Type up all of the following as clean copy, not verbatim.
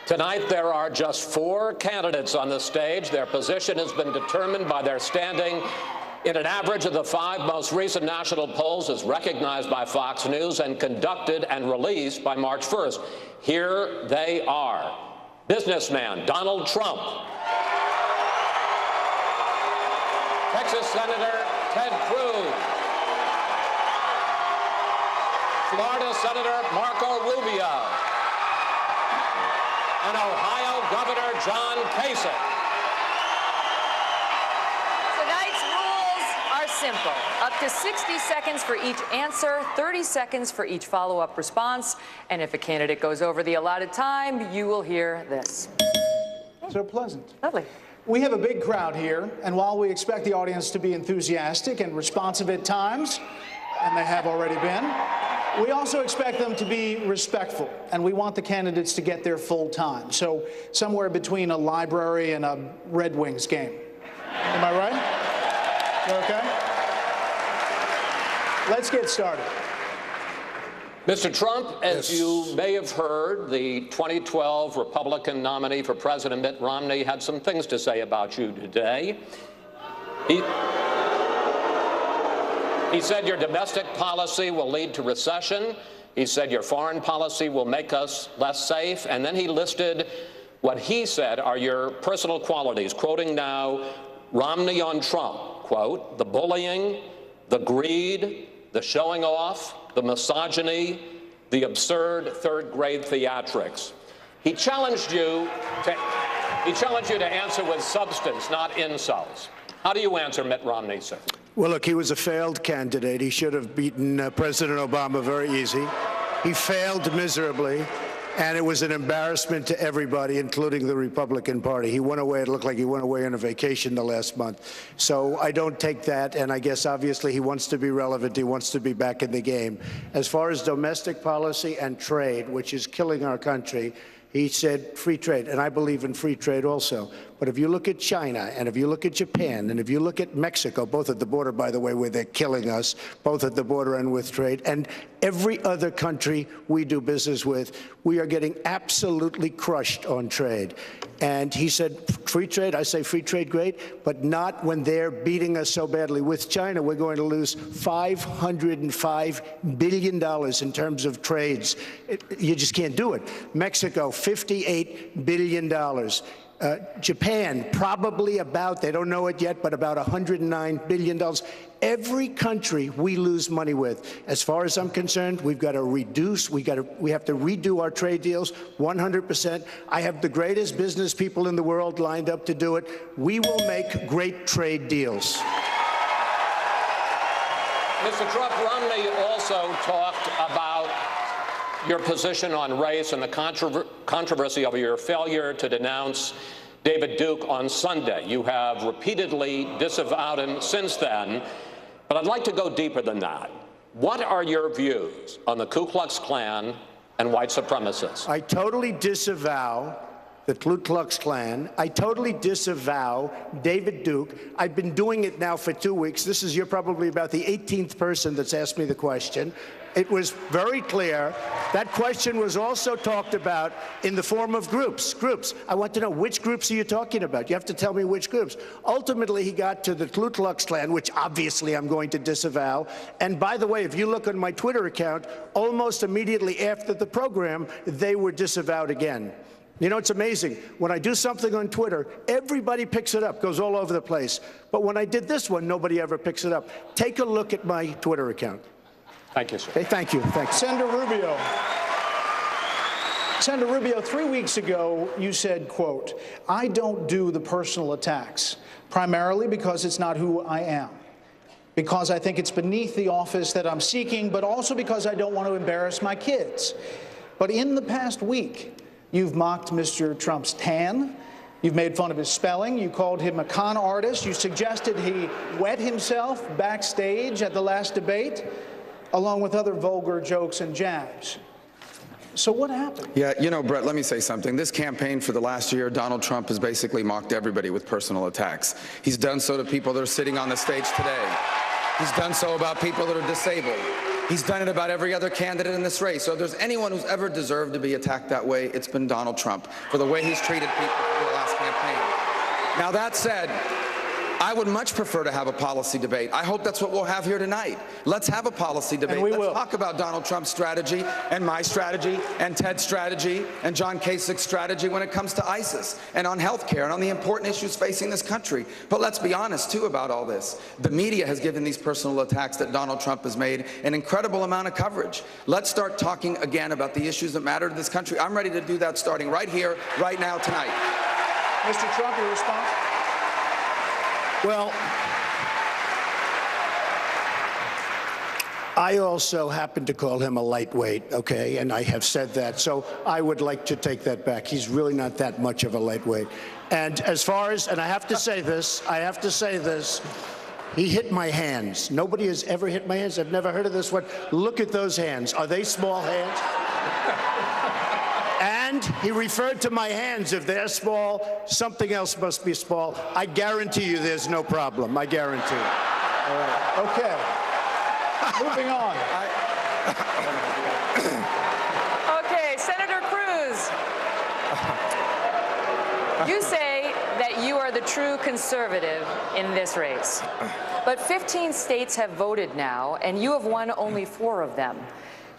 Tonight, there are just 4 candidates on the stage. Their position has been determined by their standing in an average of the 5 most recent national polls as recognized by Fox News and conducted and released by March 1st. Here they are. Businessman Donald Trump. Texas Senator Ted Cruz. Florida Senator Marco Rubio. And Ohio Governor John Kasich. Tonight's rules are simple. Up to 60 seconds for each answer, 30 seconds for each follow-up response. And if a candidate goes over the allotted time, you will hear this. So pleasant. Lovely. We have a big crowd here, and while we expect the audience to be enthusiastic and responsive at times, and they have already been, we also expect them to be respectful, and we want the candidates to get their full time. So somewhere between a library and a Red Wings game. Am I right? Okay? Let's get started. Mr. Trump, as you may have heard, the 2012 Republican nominee for President Mitt Romney had some things to say about you today. He said your domestic policy will lead to recession. He said your foreign policy will make us less safe. And then he listed what he said are your personal qualities, quoting now Romney on Trump, quote, the bullying, the greed, the showing off, the misogyny, the absurd third-grade theatrics. He challenged you to answer with substance, not insults. How do you answer Mitt Romney, sir? Well, look, he was a failed candidate. He should have beaten President Obama very easy. He failed miserably, and it was an embarrassment to everybody, including the Republican Party. He went away, it looked like he went away on a vacation the last month. So I don't take that, and I guess obviously he wants to be relevant. He wants to be back in the game. As far as domestic policy and trade, which is killing our country, he said free trade, and I believe in free trade also. But if you look at China, and if you look at Japan, and if you look at Mexico, both at the border, by the way, where they're killing us, both at the border and with trade, and every other country we do business with, we are getting absolutely crushed on trade. And he said free trade, I say free trade great, but not when they're beating us so badly. With China, we're going to lose $505 billion in terms of trades. You just can't do it. Mexico, $58 billion. Japan, probably about, they don't know it yet, but about $109 billion. Every country we lose money with. As far as I'm concerned, we've got to reduce, we have to redo our trade deals 100%. I have the greatest business people in the world lined up to do it. We will make great trade deals. Mr. Trump, Romney also talked about your position on race and the controversy over your failure to denounce David Duke on Sunday. You have repeatedly disavowed him since then, but I'd like to go deeper than that. What are your views on the Ku Klux Klan and white supremacists? I totally disavow the Ku Klux Klan. I totally disavow David Duke. I've been doing it now for 2 weeks. You're probably about the 18th person that's asked me the question. It was very clear. That question was also talked about in the form of groups. I want to know, which groups are you talking about? You have to tell me which groups. Ultimately, he got to the Ku Klux Klan, which obviously I'm going to disavow. And by the way, if you look on my Twitter account, almost immediately after the program, they were disavowed again. You know, it's amazing. When I do something on Twitter, everybody picks it up, goes all over the place. But when I did this one, nobody ever picks it up. Take a look at my Twitter account. Thank you, sir. Okay, thank you. Senator Rubio. Senator Rubio, 3 weeks ago, you said, quote, I don't do the personal attacks, primarily because it's not who I am, because I think it's beneath the office that I'm seeking, but also because I don't want to embarrass my kids. But in the past week, you've mocked Mr. Trump's tan. You've made fun of his spelling. You called him a con artist. You suggested he wet himself backstage at the last debate, along with other vulgar jokes and jabs. So what happened? Yeah, you know, Brett, let me say something. This campaign for the last year, Donald Trump has basically mocked everybody with personal attacks. He's done so to people that are sitting on the stage today. He's done so about people that are disabled. He's done it about every other candidate in this race. So if there's anyone who's ever deserved to be attacked that way, it's been Donald Trump for the way he's treated people in the last campaign. Now, that said, I would much prefer to have a policy debate. I hope that's what we'll have here tonight. Let's have a policy debate. And we will. Let's talk about Donald Trump's strategy and my strategy and Ted's strategy and John Kasich's strategy when it comes to ISIS and on health care and on the important issues facing this country. But let's be honest, too, about all this. The media has given these personal attacks that Donald Trump has made an incredible amount of coverage. Let's start talking again about the issues that matter to this country. I'm ready to do that starting right here, right now, tonight. Mr. Trump, your response? Well, I also happen to call him a lightweight, okay, and I have said that, so I would like to take that back. He's really not that much of a lightweight. And as far as, and I have to say this, he hit my hands. Nobody has ever hit my hands. I've never heard of this one. Look at those hands. Are they small hands? And he referred to my hands. If they're small, something else must be small. I guarantee you there's no problem. I guarantee it. All right. Okay. Moving on. Okay, Senator Cruz. You say that you are the true conservative in this race. But 15 states have voted now, and you have won only 4 of them.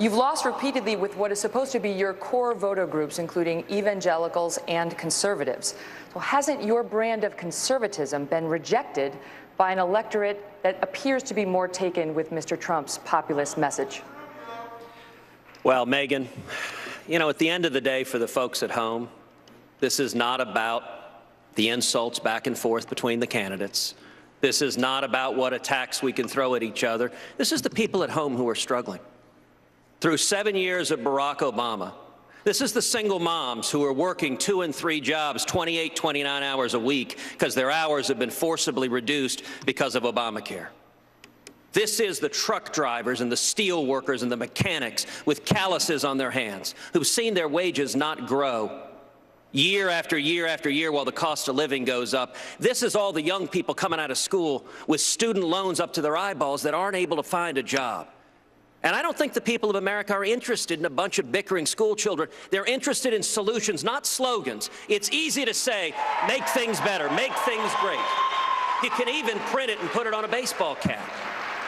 You've lost repeatedly with what is supposed to be your core voter groups, including evangelicals and conservatives. So hasn't your brand of conservatism been rejected by an electorate that appears to be more taken with Mr. Trump's populist message? Well, Megan, you know, at the end of the day, for the folks at home, this is not about the insults back and forth between the candidates. This is not about what attacks we can throw at each other. This is the people at home who are struggling. Through 7 years of Barack Obama, this is the single moms who are working 2 and 3 jobs, 28, 29 hours a week, because their hours have been forcibly reduced because of Obamacare. This is the truck drivers and the steel workers and the mechanics with calluses on their hands who've seen their wages not grow year after year after year while the cost of living goes up. This is all the young people coming out of school with student loans up to their eyeballs that aren't able to find a job. And I don't think the people of America are interested in a bunch of bickering school children. They're interested in solutions, not slogans. It's easy to say, make things better, make things great. You can even print it and put it on a baseball cap.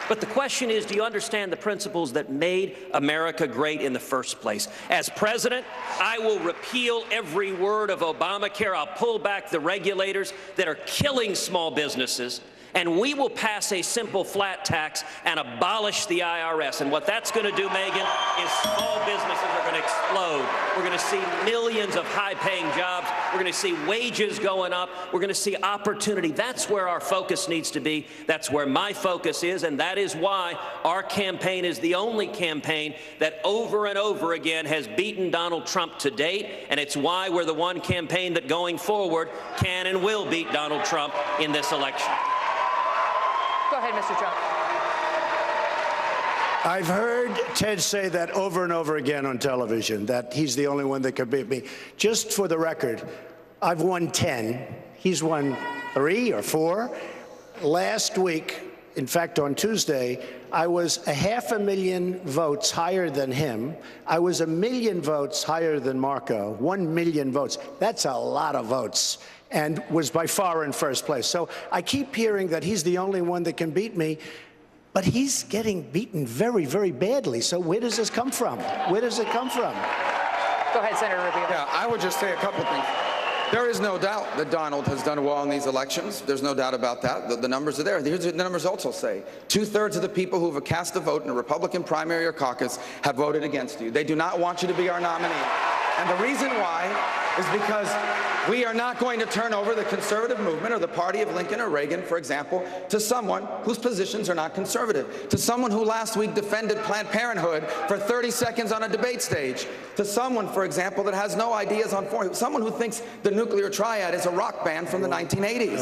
But the question is, do you understand the principles that made America great in the first place? As president, I will repeal every word of Obamacare. I'll pull back the regulators that are killing small businesses. And we will pass a simple flat tax and abolish the IRS. And what that's going to do, Megan, is small businesses are going to explode. We're going to see millions of high-paying jobs. We're going to see wages going up. We're going to see opportunity. That's where our focus needs to be. That's where my focus is. And that is why our campaign is the only campaign that over and over again has beaten Donald Trump to date. And it's why we're the one campaign that going forward can and will beat Donald Trump in this election. Go ahead, Mr. Trump. I've heard Ted say that over and over again on television, that he's the only one that could beat me. Just for the record, I've won 10. He's won 3 or 4. Last week, in fact, on Tuesday, I was 500,000 votes higher than him. I was 1 million votes higher than Marco, 1 million votes. That's a lot of votes, and was by far in first place. So I keep hearing that he's the only one that can beat me, but he's getting beaten very, very badly. So where does this come from? Where does it come from? Go ahead, Senator Rubio. Yeah, I would just say a couple things. There is no doubt that Donald has done well in these elections. There's no doubt about that. The numbers are there. Here's what the numbers also say. 2/3 of the people who have cast a vote in a Republican primary or caucus have voted against you. They do not want you to be our nominee. And the reason why is because we are not going to turn over the conservative movement or the party of Lincoln or Reagan, for example, to someone whose positions are not conservative, to someone who last week defended Planned Parenthood for 30 seconds on a debate stage, to someone, for example, that has no ideas on foreign, someone who thinks the nuclear triad is a rock band from the 1980s,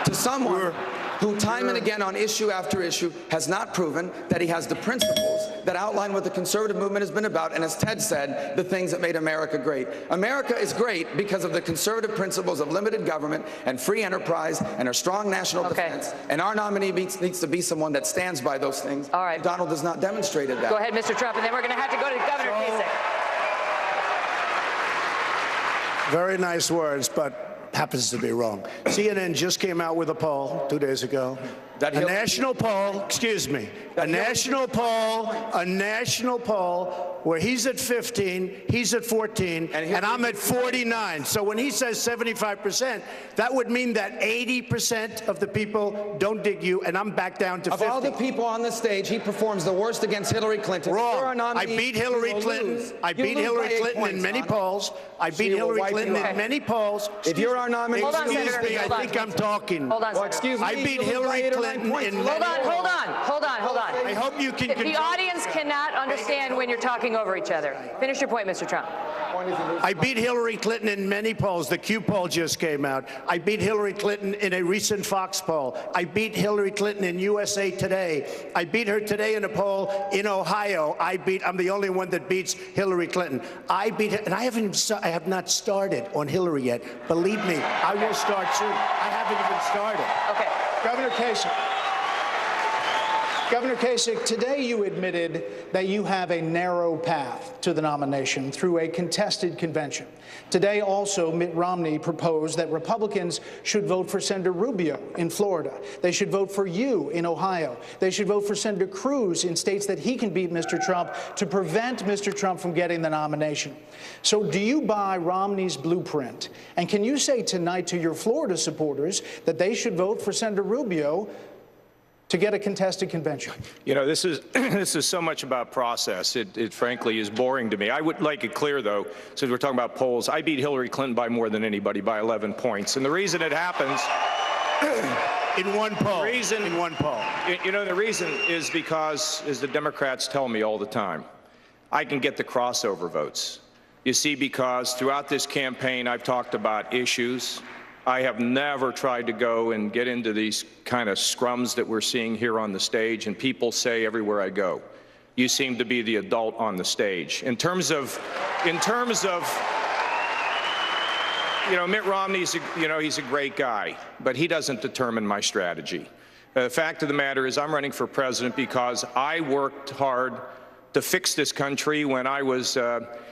to someone who time and again on issue after issue has not proven that he has the principles that outline what the conservative movement has been about, and as Ted said, the things that made America great. America is great because of the conservative principles of limited government and free enterprise and our strong national defense, and our nominee needs to be someone that stands by those things. All right. Donald has not demonstrated that. Go ahead, Mr. Trump, and then we're going to have to go to Governor Kasich. Very nice words, but happens to be wrong. CNN just came out with a poll 2 days ago. A national poll, excuse me, a national poll where he's at 15, he's at 14, and I'm at 49. So when he says 75%, that would mean that 80% of the people don't dig you, and I'm back down to 50. Of all the people on the stage, he performs the worst against Hillary Clinton. Wrong. I beat Hillary Clinton. I beat Hillary Clinton in many polls. I beat Hillary Clinton in many polls. If you're our nominee, excuse me, I think I'm talking. Hold on, excuse me. I beat Hillary Clinton in many Hold on. I hope you can The audience cannot understand when you're talking over each other. Finish your point, Mr. Trump. I beat Hillary Clinton in many polls. The Q poll just came out. I beat Hillary Clinton in a recent Fox poll. I beat Hillary Clinton in USA Today. I beat her today in a poll in Ohio. I'm the only one that beats Hillary Clinton. I beat her, and I have not started on Hillary yet. Believe me, I will start soon. I haven't even started. Okay. Governor Kasich. Governor Kasich, today you admitted that you have a narrow path to the nomination through a contested convention. Today also, Mitt Romney proposed that Republicans should vote for Senator Rubio in Florida. They should vote for you in Ohio. They should vote for Senator Cruz in states that he can beat Mr. Trump to prevent Mr. Trump from getting the nomination. So do you buy Romney's blueprint? And can you say tonight to your Florida supporters that they should vote for Senator Rubio to get a contested convention? You know, this is so much about process. It frankly is boring to me. I would like it clear, though, since we're talking about polls, I beat Hillary Clinton by more than anybody, by 11 points. And the reason it happens in one poll. You know, the reason is because, as the Democrats tell me all the time, I can get the crossover votes. You see, because throughout this campaign, I've talked about issues. I have never tried to go and get into these kind of scrums that we're seeing here on the stage, and people say everywhere I go, you seem to be the adult on the stage. In terms of, you know, Mitt Romney's, he's a great guy, but he doesn't determine my strategy. The fact of the matter is I'm running for president because I worked hard to fix this country when I was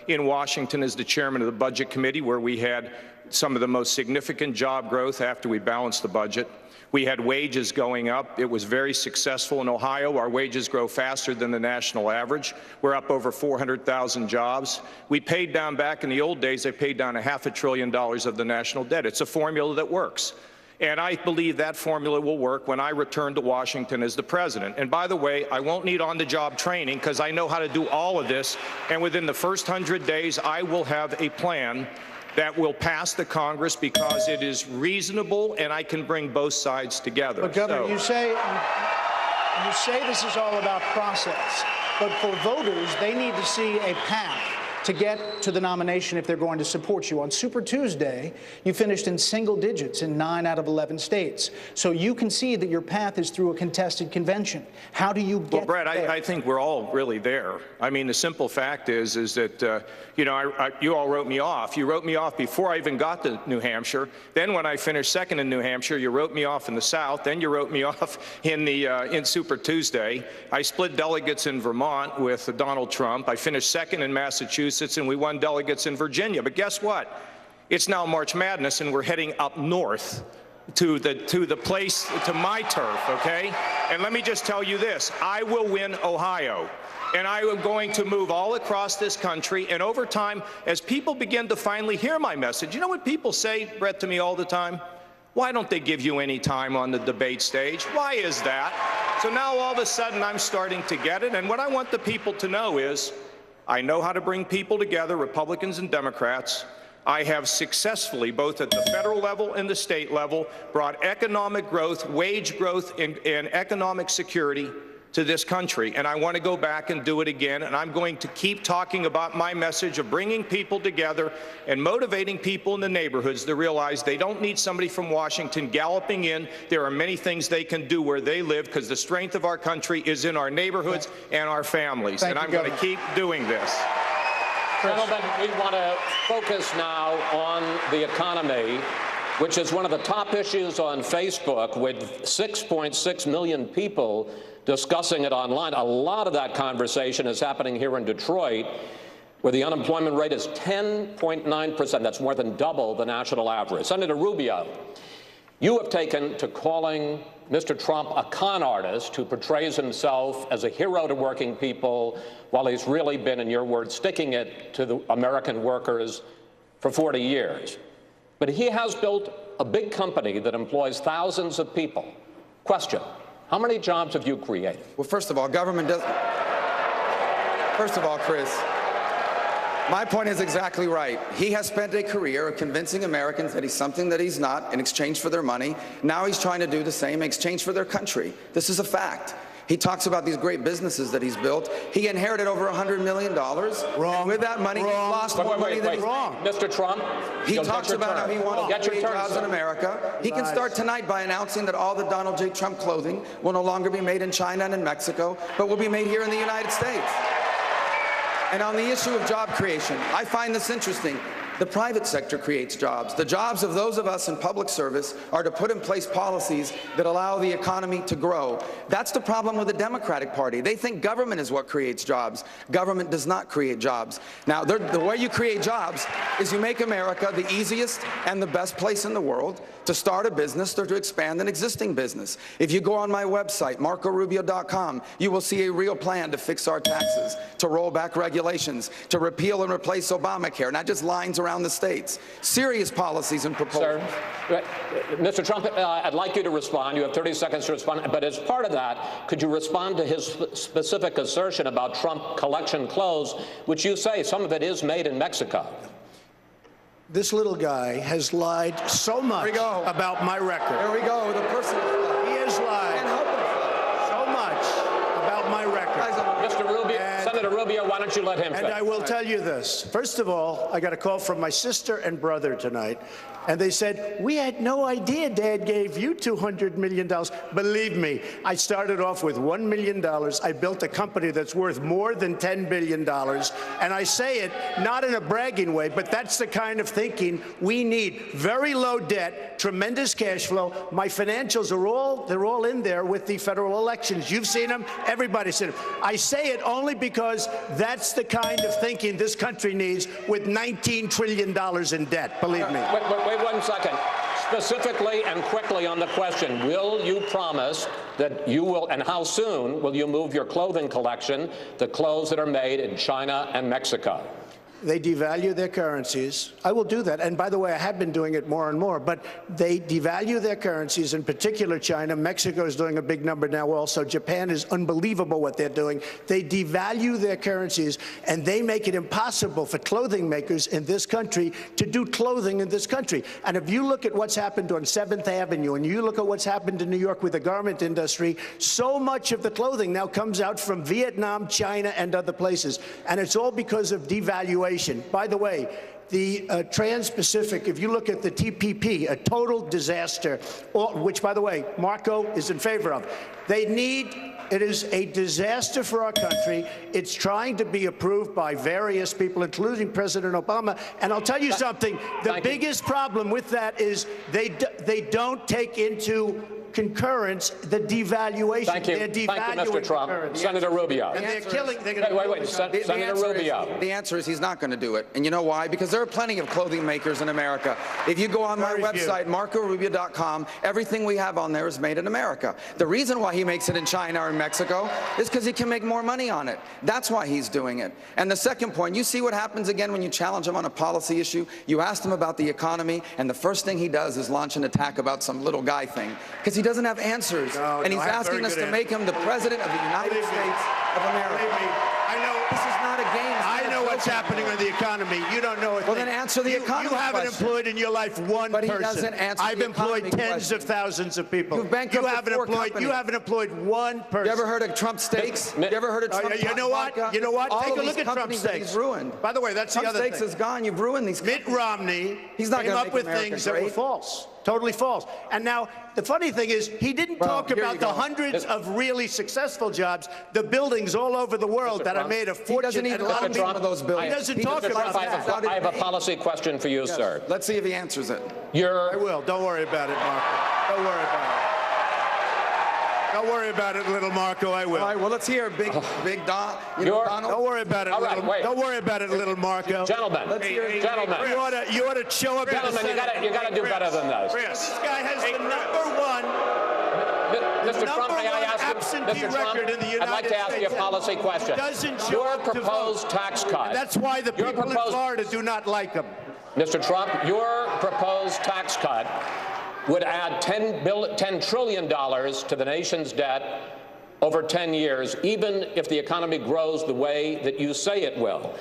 in Washington as the chairman of the Budget Committee, where we had some of the most significant job growth after we balanced the budget. We had wages going up. It was very successful in Ohio. Our wages grow faster than the national average. We're up over 400,000 jobs. We paid down, back in the old days, they paid down $500 billion of the national debt. It's a formula that works. And I believe that formula will work when I return to Washington as the president. And by the way, I won't need on-the-job training because I know how to do all of this. And within the first 100 days, I will have a plan that will pass the Congress because it is reasonable and I can bring both sides together. But Governor, you say this is all about process, but for voters, they need to see a path to get to the nomination if they're going to support you. On Super Tuesday, you finished in single digits in 9 out of 11 states. So you can see that your path is through a contested convention. How do you get Well, Brett, there? I think we're all really there. I mean, the simple fact is that, you all wrote me off. You wrote me off before I even got to New Hampshire. Then when I finished second in New Hampshire, you wrote me off in the South. Then you wrote me off in Super Tuesday. I split delegates in Vermont with Donald Trump. I finished second in Massachusetts, and we won delegates in Virginia. But guess what? It's now March Madness, and we're heading up north to my turf, okay? And let me just tell you this. I will win Ohio. And I am going to move all across this country. And over time, as people begin to finally hear my message, you know what people say, Brett, to me all the time? Why don't they give you any time on the debate stage? Why is that? So now all of a sudden I'm starting to get it. And what I want the people to know is I know how to bring people together, Republicans and Democrats. I have successfully, both at the federal level and the state level, brought economic growth, wage growth, and economic security to this country, and I want to go back and do it again, and I'm going to keep talking about my message of bringing people together and motivating people in the neighborhoods to realize they don't need somebody from Washington galloping in. There are many things they can do where they live, because the strength of our country is in our neighborhoods and our families, and I'm going to keep doing this. Gentlemen, we want to focus now on the economy, which is one of the top issues on Facebook, with 6.6 million people discussing it online. A lot of that conversation is happening here in Detroit, where the unemployment rate is 10.9%. That's more than double the national average. Senator Rubio, you have taken to calling Mr. Trump a con artist who portrays himself as a hero to working people, while he's really been, in your words, sticking it to the American workers for 40 years. But he has built a big company that employs thousands of people. Question: how many jobs have you created? Well, first of all, government doesn't. First of all, Chris, my point is exactly right. He has spent a career of convincing Americans that he's something that he's not in exchange for their money. Now he's trying to do the same in exchange for their country. This is a fact. He talks about these great businesses that he's built. He inherited over $100 million. Wrong. And with that money, he lost more money than he's Wrong. Mr. Trump, He talks about how he wants to create jobs in America. He can start tonight by announcing that all the Donald J. Trump clothing will no longer be made in China and in Mexico, but will be made here in the United States. And on the issue of job creation, I find this interesting. The private sector creates jobs. The jobs of those of us in public service are to put in place policies that allow the economy to grow. That's the problem with the Democratic Party. They think government is what creates jobs. Government does not create jobs. Now, the way you create jobs is you make America the easiest and the best place in the world to start a business or to expand an existing business. If you go on my website, marcorubio.com, you will see a real plan to fix our taxes, to roll back regulations, to repeal and replace Obamacare, not just lines around the states. Serious policies and proposals. Sir, Mr. Trump, I'd like you to respond. You have 30 seconds to respond. But as part of that, could you respond to his specific assertion about Trump collection clothes, which you say some of it is made in Mexico? This little guy has lied so much about my record. There we go. The person He has lied so much about my record. Mr. Rubio, Senator Rubio, why don't you let him And finish? I will tell you this. First of all, I got a call from my sister and brother tonight, and they said, we had no idea Dad gave you $200 million. Believe me, I started off with $1 million. I built a company that's worth more than $10 billion. And I say it not in a bragging way, but that's the kind of thinking we need. Very low debt, tremendous cash flow. My financials are they're all in there with the federal elections. You've seen them. Everybody's seen them. I say it only because that's the kind of thinking this country needs with $19 trillion in debt. Believe me. Wait 1 second. Specifically and quickly on the question, will you promise that you will, and how soon will you move your clothing collection, the clothes that are made in China and Mexico? They devalue their currencies. I will do that. And by the way, I have been doing it more and more. But they devalue their currencies, in particular China. Mexico is doing a big number now also. Japan is unbelievable what they're doing. They devalue their currencies, and they make it impossible for clothing makers in this country to do clothing in this country. And if you look at what's happened on 7th Avenue, and you look at what's happened in New York with the garment industry, so much of the clothing now comes out from Vietnam, China, and other places. And it's all because of devaluation. By the way, the Trans-Pacific, if you look at the TPP, a total disaster, which, by the way, Marco is in favor of. It is a disaster for our country. It's trying to be approved by various people, including President Obama. And I'll tell you something, the biggest problem with that is they don't take into concurrence the devaluation. Thank you. Thank you, Mr. Trump. Senator Rubio. And they're killing. Wait. Senator Rubio. The answer is he's not going to do it. And you know why? Because there are plenty of clothing makers in America. If you go on my website, marcorubio.com, everything we have on there is made in America. The reason why he makes it in China or in Mexico is because he can make more money on it. That's why he's doing it. And the second point, you see what happens again when you challenge him on a policy issue? You ask him about the economy, and the first thing he does is launch an attack about some little guy thing. Because he doesn't have answers. And he's asking us to make him the president of the United States of America. I know. This is not a game. I know what's happening in the economy. You don't know it. Well, then answer the economy You haven't question. employed in your life one But he person. doesn't answer I've the employed economy tens question. of thousands of people. You've bankrupted four You companies. haven't employed one person. You ever heard of Trump Steaks? You ever heard of Trump You know what? vodka? You know what? All Take of a these look at Trump companies that Steaks. He's ruined. By the way, that's the Trump other Steaks thing. is gone. You've ruined these Mitt companies. Romney He's not came gonna up make with America things that were great. false, totally false. And now the funny thing is, he didn't talk here about you the go. hundreds of really successful jobs, the buildings all over the world that have made a fortune. doesn't even and a lot of own some people. of those buildings. He doesn't He talk doesn't about talk that. about I have a policy question for you, sir. Let's see if he answers it. I will. Don't worry about it, Marco. Don't worry about it. Don't worry about it, little Marco. I will. All right, well, let's hear Big Don. Donald. Don't worry about it, All right, little. wait. Don't worry about it, little Marco. Gentlemen, gentlemen, You ought to show up. gentlemen, you got to do better than this. This guy has the number one. Mr. Trump, number may I one ask you, absentee Mr. Trump, record in the I'd like to United ask you a States. policy question. Doesn't show Your up to proposed vote. tax cut. That's why the Your people in proposed- Florida do not like him. Mr. Trump, your proposed tax cut would add $10 trillion to the nation's debt over 10 years, even if the economy grows the way that you say it will.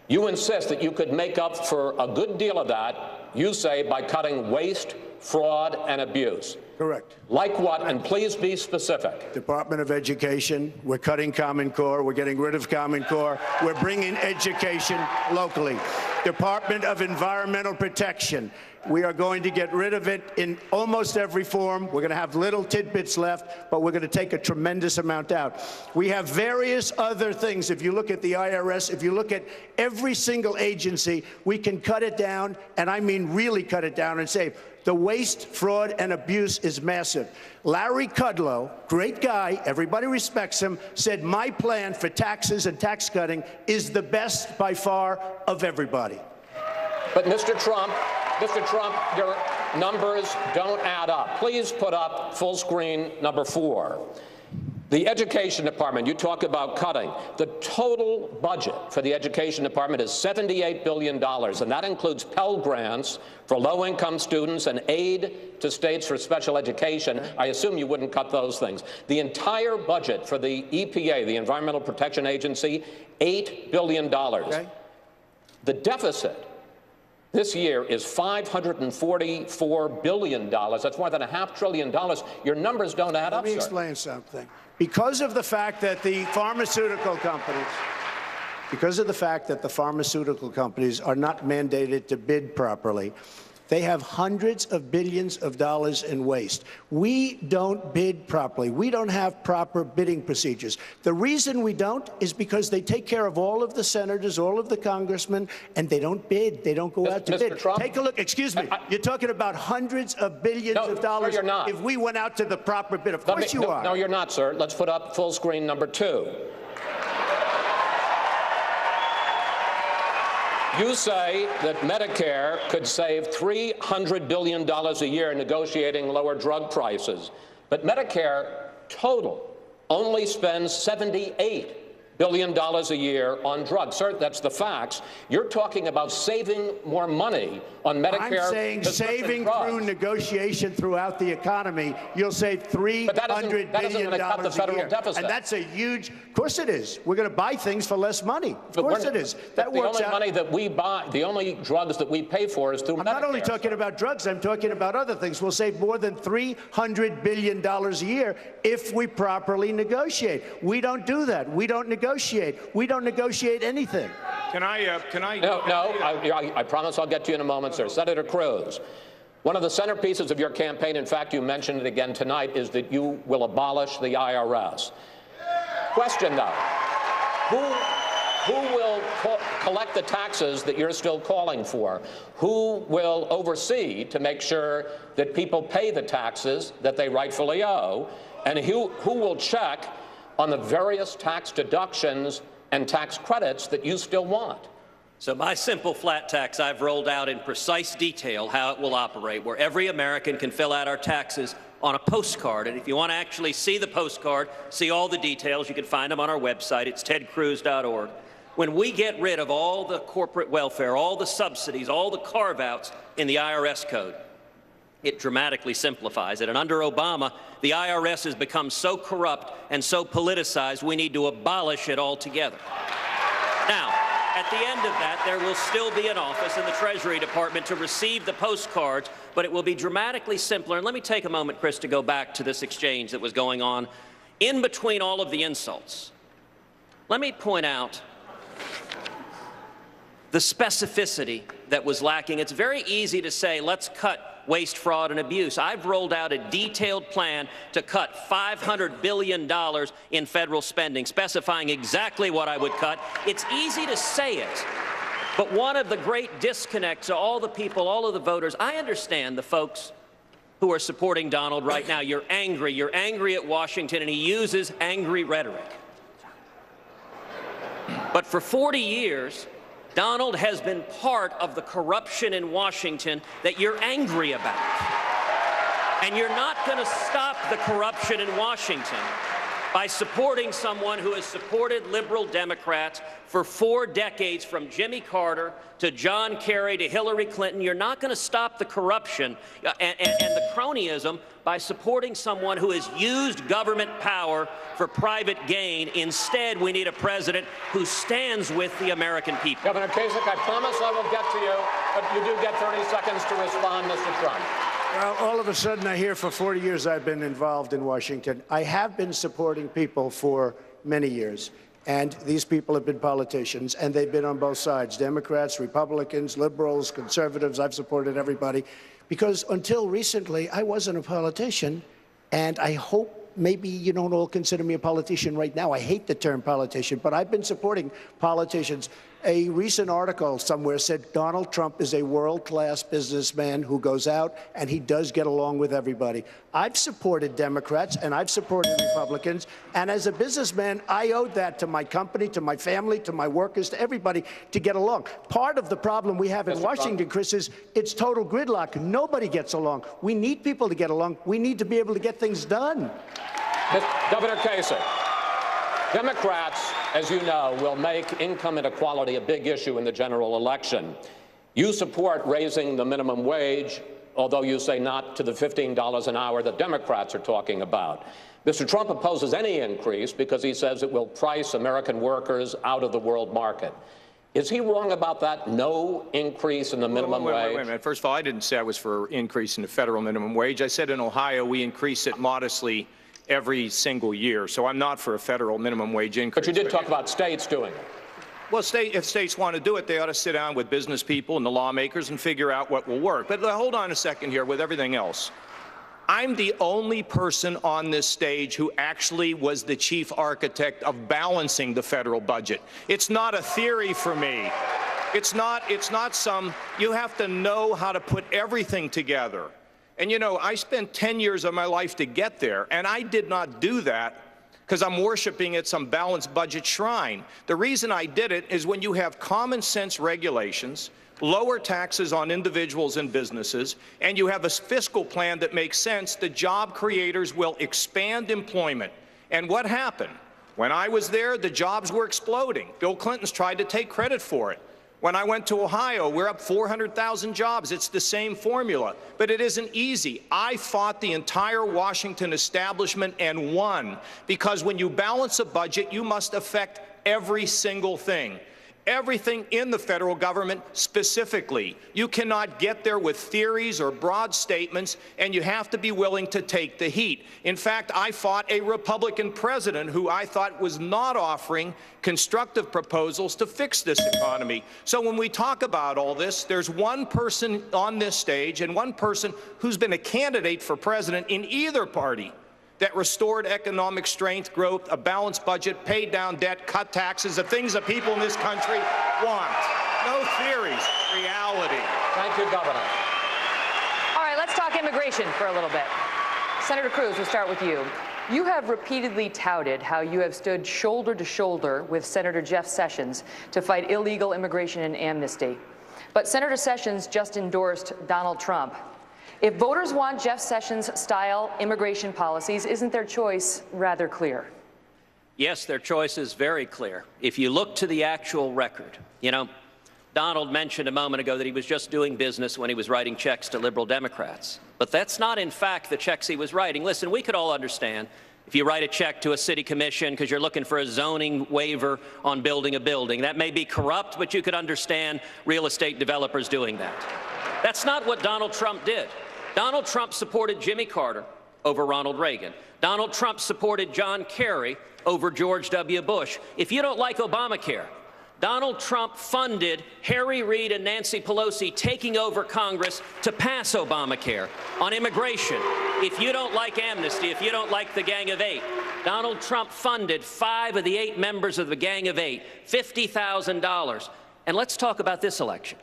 You insist that you could make up for a good deal of that, you say, by cutting waste, fraud, and abuse. Correct. Like what? And please be specific. Department of Education, we're cutting Common Core, we're getting rid of Common Core, we're bringing education locally. Department of Environmental Protection, we are going to get rid of it in almost every form. We're going to have little tidbits left, but we're going to take a tremendous amount out. We have various other things. If you look at the IRS, if you look at every single agency, we can cut it down, and I mean really cut it down and save. The waste, fraud, and abuse is massive. Larry Kudlow, great guy, everybody respects him, said my plan for taxes and tax cutting is the best by far of everybody. But Mr. Trump, your numbers don't add up. Please put up full screen number 4. The Education Department, you talk about cutting. The total budget for the Education Department is $78 billion, and that includes Pell Grants for low-income students and aid to states for special education. I assume you wouldn't cut those things. The entire budget for the EPA, the Environmental Protection Agency, $8 billion. Okay. The deficit this year is $544 billion. That's more than $500 billion. Your numbers don't add up, Let me sir. explain something. Because of the fact that the pharmaceutical companies are not mandated to bid properly, they have hundreds of billions of dollars in waste. We don't bid properly. We don't have proper bidding procedures. The reason we don't is because they take care of all of the senators, all of the congressmen, and they don't bid. They don't go out to Mr. bid. Trump? Take a look. Excuse me. You're talking about hundreds of billions of dollars. No, you're not. If we went out to the proper bid. Of course you are. No, you're not, sir. Let's put up full screen number 2. You say that Medicare could save $300 billion a year negotiating lower drug prices. But Medicare total only spends $78 billion a year on drugs. Sir, that's the facts. You're talking about saving more money on Medicare. I'm saying saving through negotiation throughout the economy, you'll save $300 billion cut the federal a year. deficit. And that's a huge, of course it is. We're going to buy things for less money. Of course it is. That works the only out. money that we buy, the only drugs that we pay for is through Medicare. I'm not only talking about drugs, I'm talking about other things. We'll save more than $300 billion a year if we properly negotiate. We don't do that. We don't negotiate. We don't negotiate anything. Can I? No, I promise I'll get to you in a moment, sir. Senator Cruz, one of the centerpieces of your campaign, in fact, you mentioned it again tonight, is that you will abolish the IRS. Question, though. Who will collect the taxes that you're still calling for? Who will oversee to make sure that people pay the taxes that they rightfully owe? And who will check on the various tax deductions and tax credits that you still want? So my simple flat tax, I've rolled out in precise detail how it will operate, where every American can fill out our taxes on a postcard. And if you want to actually see the postcard, see all the details, you can find them on our website. It's tedcruz.org. When we get rid of all the corporate welfare, all the subsidies, all the carve-outs in the IRS code, it dramatically simplifies it. And under Obama, the IRS has become so corrupt and so politicized, we need to abolish it altogether. Now, at the end of that, there will still be an office in the Treasury Department to receive the postcards, but it will be dramatically simpler. And let me take a moment, Chris, to go back to this exchange that was going on in between all of the insults. Let me point out the specificity that was lacking. It's very easy to say, let's cut waste, fraud, and abuse. I've rolled out a detailed plan to cut $500 billion in federal spending, specifying exactly what I would cut. It's easy to say it, but one of the great disconnects to all the people, all of the voters, I understand the folks who are supporting Donald right now. You're angry at Washington, and he uses angry rhetoric. But for 40 years, Donald has been part of the corruption in Washington that you're angry about. And you're not going to stop the corruption in Washington by supporting someone who has supported liberal Democrats for 4 decades, from Jimmy Carter to John Kerry to Hillary Clinton. You're not going to stop the corruption and the cronyism by supporting someone who has used government power for private gain. Instead, we need a president who stands with the American people. Governor Kasich, I promise I will get to you, but you do get 30 seconds to respond, Mr. Trump. Well, all of a sudden, I hear for 40 years I've been involved in Washington. I have been supporting people for many years, and these people have been politicians, and they've been on both sides, Democrats, Republicans, liberals, conservatives. I've supported everybody, because until recently, I wasn't a politician, and I hope maybe you don't all consider me a politician right now. I hate the term politician, but I've been supporting politicians. A recent article somewhere said Donald Trump is a world-class businessman who goes out and he does get along with everybody. I've supported Democrats and I've supported Republicans, and as a businessman, I owed that to my company, to my family, to my workers, to everybody to get along. Part of the problem we have in Washington, Chris, is it's total gridlock. Nobody gets along. We need people to get along. We need to be able to get things done. Governor Kasich, Democrats, as you know, will make income inequality a big issue in the general election. You support raising the minimum wage, although you say not to the $15 an hour that Democrats are talking about. Mr. Trump opposes any increase because he says it will price American workers out of the world market. Is he wrong about that? No increase in the minimum wage? Wait a minute. First of all, I didn't say I was for increasing the federal minimum wage. I said in Ohio we increase it modestly every single year, so I'm not for a federal minimum wage increase. But you did talk about states doing it. Well, if states want to do it, they ought to sit down with business people and the lawmakers and figure out what will work. But hold on a second here with everything else. I'm the only person on this stage who actually was the chief architect of balancing the federal budget. It's not a theory for me. It's not some, you have to know how to put everything together. And, you know, I spent 10 years of my life to get there, and I did not do that because I'm worshiping at some balanced budget shrine. The reason I did it is when you have common sense regulations, lower taxes on individuals and businesses, and you have a fiscal plan that makes sense, the job creators will expand employment. And what happened? When I was there, the jobs were exploding. Bill Clinton's tried to take credit for it. When I went to Ohio, we're up 400,000 jobs. It's the same formula, but it isn't easy. I fought the entire Washington establishment and won, because when you balance a budget, you must affect every single thing. Everything in the federal government specifically. You cannot get there with theories or broad statements, and you have to be willing to take the heat. In fact, I fought a Republican president who I thought was not offering constructive proposals to fix this economy. So when we talk about all this, there's one person on this stage and one person who's been a candidate for president in either party that restored economic strength, growth, a balanced budget, paid down debt, cut taxes, the things that people in this country want. No theories, reality. Thank you, Governor. All right, let's talk immigration for a little bit. Senator Cruz, we'll start with you. You have repeatedly touted how you have stood shoulder to shoulder with Senator Jeff Sessions to fight illegal immigration and amnesty. But Senator Sessions just endorsed Donald Trump. If voters want Jeff Sessions-style immigration policies, isn't their choice rather clear? Yes, their choice is very clear. If you look to the actual record, you know, Donald mentioned a moment ago that he was just doing business when he was writing checks to liberal Democrats. But that's not, in fact, the checks he was writing. Listen, we could all understand if you write a check to a city commission because you're looking for a zoning waiver on building a building. That may be corrupt, but you could understand real estate developers doing that. That's not what Donald Trump did. Donald Trump supported Jimmy Carter over Ronald Reagan. Donald Trump supported John Kerry over George W. Bush. If you don't like Obamacare, Donald Trump funded Harry Reid and Nancy Pelosi taking over Congress to pass Obamacare. On immigration, if you don't like amnesty, if you don't like the Gang of Eight, Donald Trump funded 5 of the 8 members of the Gang of Eight, $50,000. And let's talk about this election.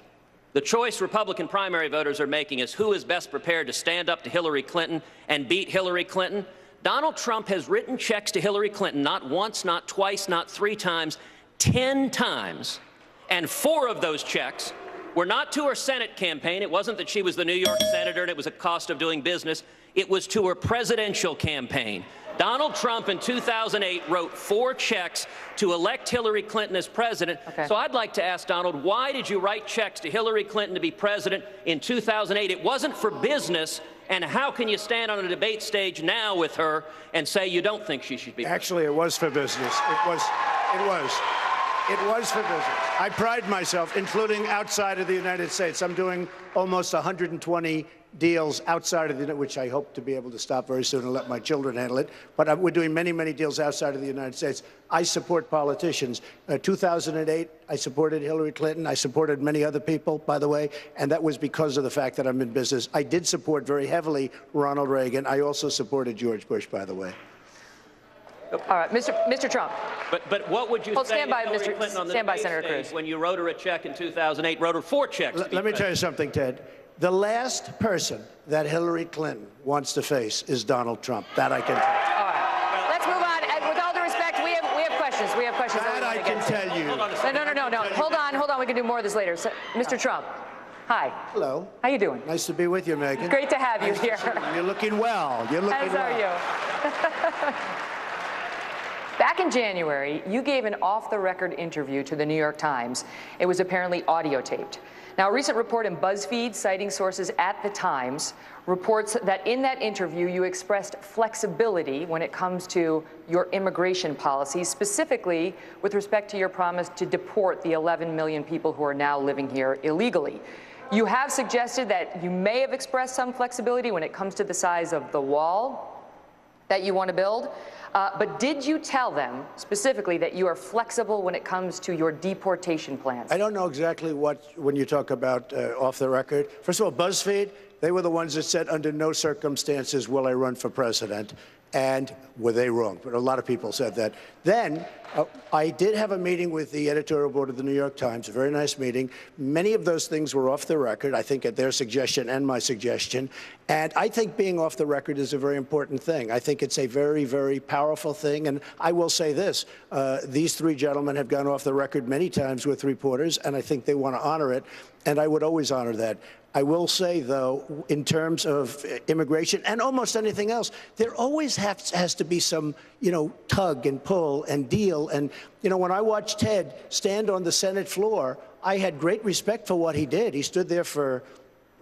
The choice Republican primary voters are making is who is best prepared to stand up to Hillary Clinton and beat Hillary Clinton. Donald Trump has written checks to Hillary Clinton not once, not twice, not 3 times, 10 times, and 4 of those checks were not to her Senate campaign. It wasn't that she was the New York senator and it was a cost of doing business. It was to her presidential campaign. Donald Trump in 2008 wrote 4 checks to elect Hillary Clinton as president. Okay. So I'd like to ask Donald, why did you write checks to Hillary Clinton to be president in 2008? It wasn't for business. And how can you stand on a debate stage now with her and say you don't think she should be president? Actually, it was for business. It was for business. I pride myself, including outside of the United States. I'm doing almost 120 deals outside of the United States, which I hope to be able to stop very soon and let my children handle it. But we're doing many, many deals outside of the United States. I support politicians. 2008, I supported Hillary Clinton. I supported many other people, by the way, and that was because of the fact that I'm in business. I did support very heavily Ronald Reagan. I also supported George Bush, by the way. All right, Mr. Trump. But what would you say stand by, to Hillary Clinton on the stand by, debate Senator stage Cruz. when you wrote her a check in 2008, wrote her 4 checks? Let me tell you something, Ted. The last person that Hillary Clinton wants to face is Donald Trump. That I can tell you. All right. Let's move on. And with all due respect, we have questions. We have questions. That I can tell you. No. Hold on. We can do more of this later. So, Mr. Trump, hi. Hello. How you doing? Nice to be with you, Megan. Great to have you Nice here. You're looking well. You're looking well. As are you. Back in January, you gave an off-the-record interview to the New York Times. It was apparently audio taped. Now, a recent report in BuzzFeed, citing sources at the Times, reports that in that interview you expressed flexibility when it comes to your immigration policy, specifically with respect to your promise to deport the 11 million people who are now living here illegally. You have suggested that you may have expressed some flexibility when it comes to the size of the wall that you want to build. But did you tell them specifically that you are flexible when it comes to your deportation plans? I don't know exactly what, when you talk about off the record. First of all, BuzzFeed, they were the ones that said under no circumstances will I run for president. And were they wrong? But a lot of people said that. Then I did have a meeting with the editorial board of the New York Times, a very nice meeting. Many of those things were off the record, I think at their suggestion and my suggestion. And I think being off the record is a very important thing. I think it's a very, very powerful thing. And I will say this, these 3 gentlemen have gone off the record many times with reporters, and I think they want to honor it. And I would always honor that. I will say, though, in terms of immigration and almost anything else, there always has to be some, tug and pull and deal. And, when I watched Ted stand on the Senate floor, I had great respect for what he did. He stood there for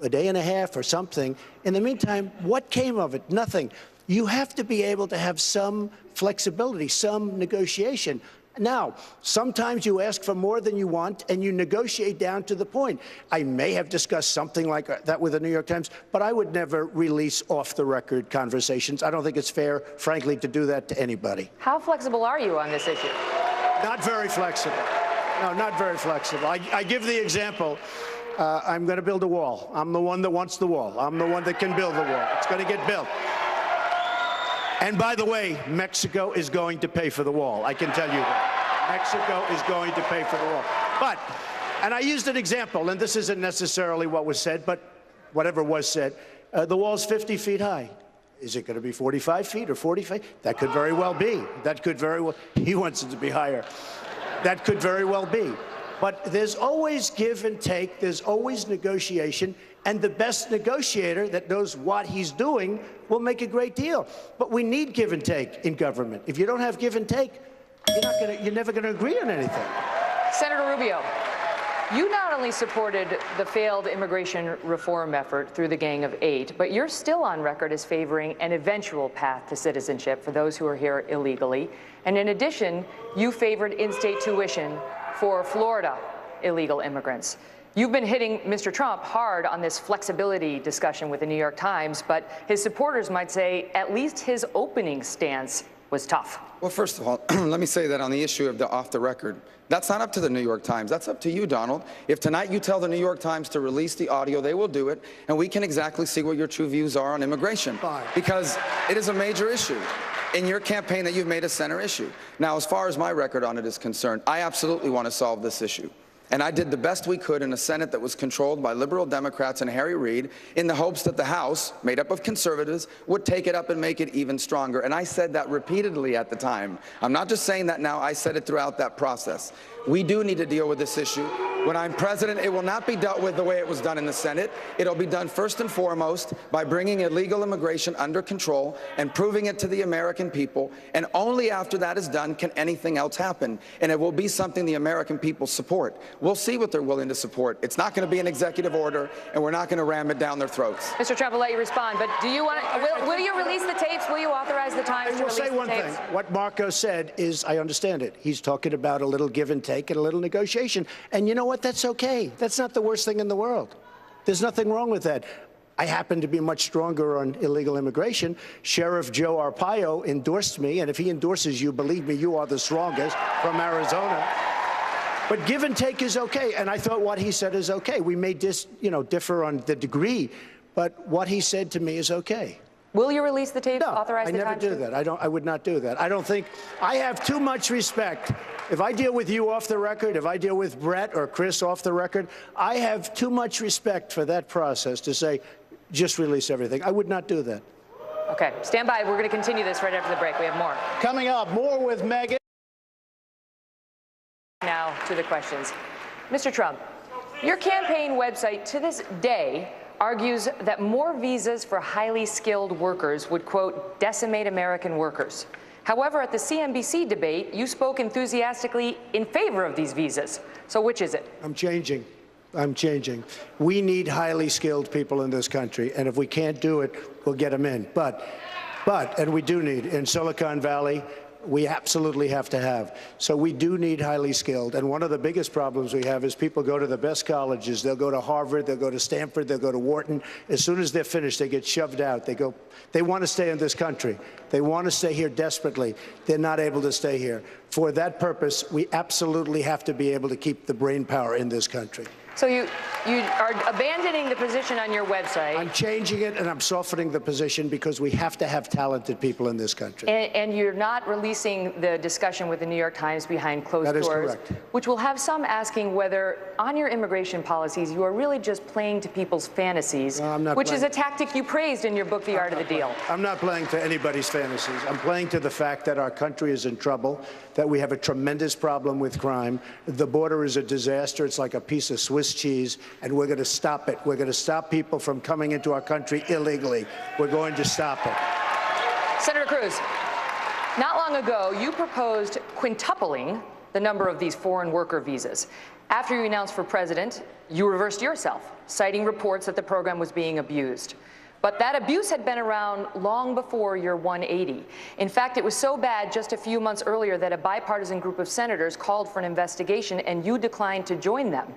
a day and a half or something. In the meantime, what came of it? Nothing. You have to be able to have some flexibility, some negotiation. Now, sometimes you ask for more than you want, and you negotiate down to the point. I may have discussed something like that with the New York Times, but I would never release off-the-record conversations. I don't think it's fair, frankly, to do that to anybody. How flexible are you on this issue? Not very flexible. No, not very flexible. I give the example. I'm going to build a wall. I'm the one that wants the wall. I'm the one that can build the wall. It's going to get built. And by the way, Mexico is going to pay for the wall. I can tell you that. Mexico is going to pay for the wall. But, and I used an example, and this isn't necessarily what was said, but whatever was said, the wall's 50 feet high. Is it going to be 45 feet or 40 feet? That could very well be. That could very well, he wants it to be higher. That could very well be. But there's always give and take. There's always negotiation. And the best negotiator that knows what he's doing will make a great deal. But we need give and take in government. If you don't have give and take, you're never going to agree on anything. Senator Rubio, You not only supported the failed immigration reform effort through the Gang of Eight, but you're still on record as favoring an eventual path to citizenship for those who are here illegally. And in addition, you favored in-state tuition for Florida illegal immigrants. You've been hitting Mr. Trump hard on this flexibility discussion with the New York Times, but his supporters might say at least his opening stance was tough. Well, first of all, let me say that on the issue of the off the record, that's not up to the New York Times. That's up to you, Donald. If tonight you tell the New York Times to release the audio, they will do it, and we can exactly see what your true views are on immigration. Fine. Because it is a major issue in your campaign that you've made a center issue. Now, as far as my record on it is concerned, I absolutely want to solve this issue. And I did the best we could in a Senate that was controlled by liberal Democrats and Harry Reid in the hopes that the House, made up of conservatives, would take it up and make it even stronger. And I said that repeatedly at the time. I'm not just saying that now. I said it throughout that process. We do need to deal with this issue. When I'm president, it will not be dealt with the way it was done in the Senate. It'll be done first and foremost by bringing illegal immigration under control and proving it to the American people. And only after that is done can anything else happen. And it will be something the American people support. We'll see what they're willing to support. It's not going to be an executive order, and we're not going to ram it down their throats. Mr. Trump, will let you respond, but do you want to, will you release the tapes? Will you authorize the Times to release the tapes? I will say one thing. What Marco said is, I understand it. He's talking about a little give and take and a little negotiation. And you know what? That's okay. That's not the worst thing in the world. There's nothing wrong with that. I happen to be much stronger on illegal immigration. Sheriff Joe Arpaio endorsed me, and if he endorses you, believe me, you are the strongest from Arizona. But give and take is okay, and I thought what he said is okay. We may differ on the degree, but what he said to me is okay. Will you release the tapes? No, authorize I the never Times do to? that. I would not do that. I don't think. I have too much respect. If I deal with you off the record, if I deal with Brett or Chris off the record, I have too much respect for that process to say, just release everything. I would not do that. Okay, stand by. We're going to continue this right after the break. We have more. Coming up, more with Megyn. Now to the questions. Mr. Trump, your campaign website to this day argues that more visas for highly skilled workers would, quote, decimate American workers. However, at the CNBC debate, you spoke enthusiastically in favor of these visas. So which is it? I'm changing. I'm changing. We need highly skilled people in this country, and if we can't do it, we'll get them in. But, and we do need, in Silicon Valley, we absolutely have to have. So we do need highly skilled. And one of the biggest problems we have is people go to the best colleges. They'll go to Harvard, they'll go to Stanford, they'll go to Wharton. As soon as they're finished, they get shoved out. They want to stay in this country. They want to stay here desperately. They're not able to stay here. For that purpose, we absolutely have to be able to keep the brain power in this country. So you are abandoning the position on your website. I'm changing it, and I'm softening the position because we have to have talented people in this country. And you're not releasing the discussion with the New York Times behind closed doors. That is correct. Which will have some asking whether, on your immigration policies, you are really just playing to people's fantasies, No, I'm not which playing. is a tactic you praised in your book, The Art of the Deal. I'm not playing to anybody's fantasies. I'm playing to the fact that our country is in trouble, that we have a tremendous problem with crime. The border is a disaster. It's like a piece of Swiss cheese, and we're going to stop it. We're going to stop people from coming into our country illegally. We're going to stop it. Senator Cruz, not long ago, you proposed quintupling the number of these foreign worker visas. After you announced for president, you reversed yourself, citing reports that the program was being abused. But that abuse had been around long before your 180. In fact, it was so bad just a few months earlier that a bipartisan group of senators called for an investigation, and you declined to join them.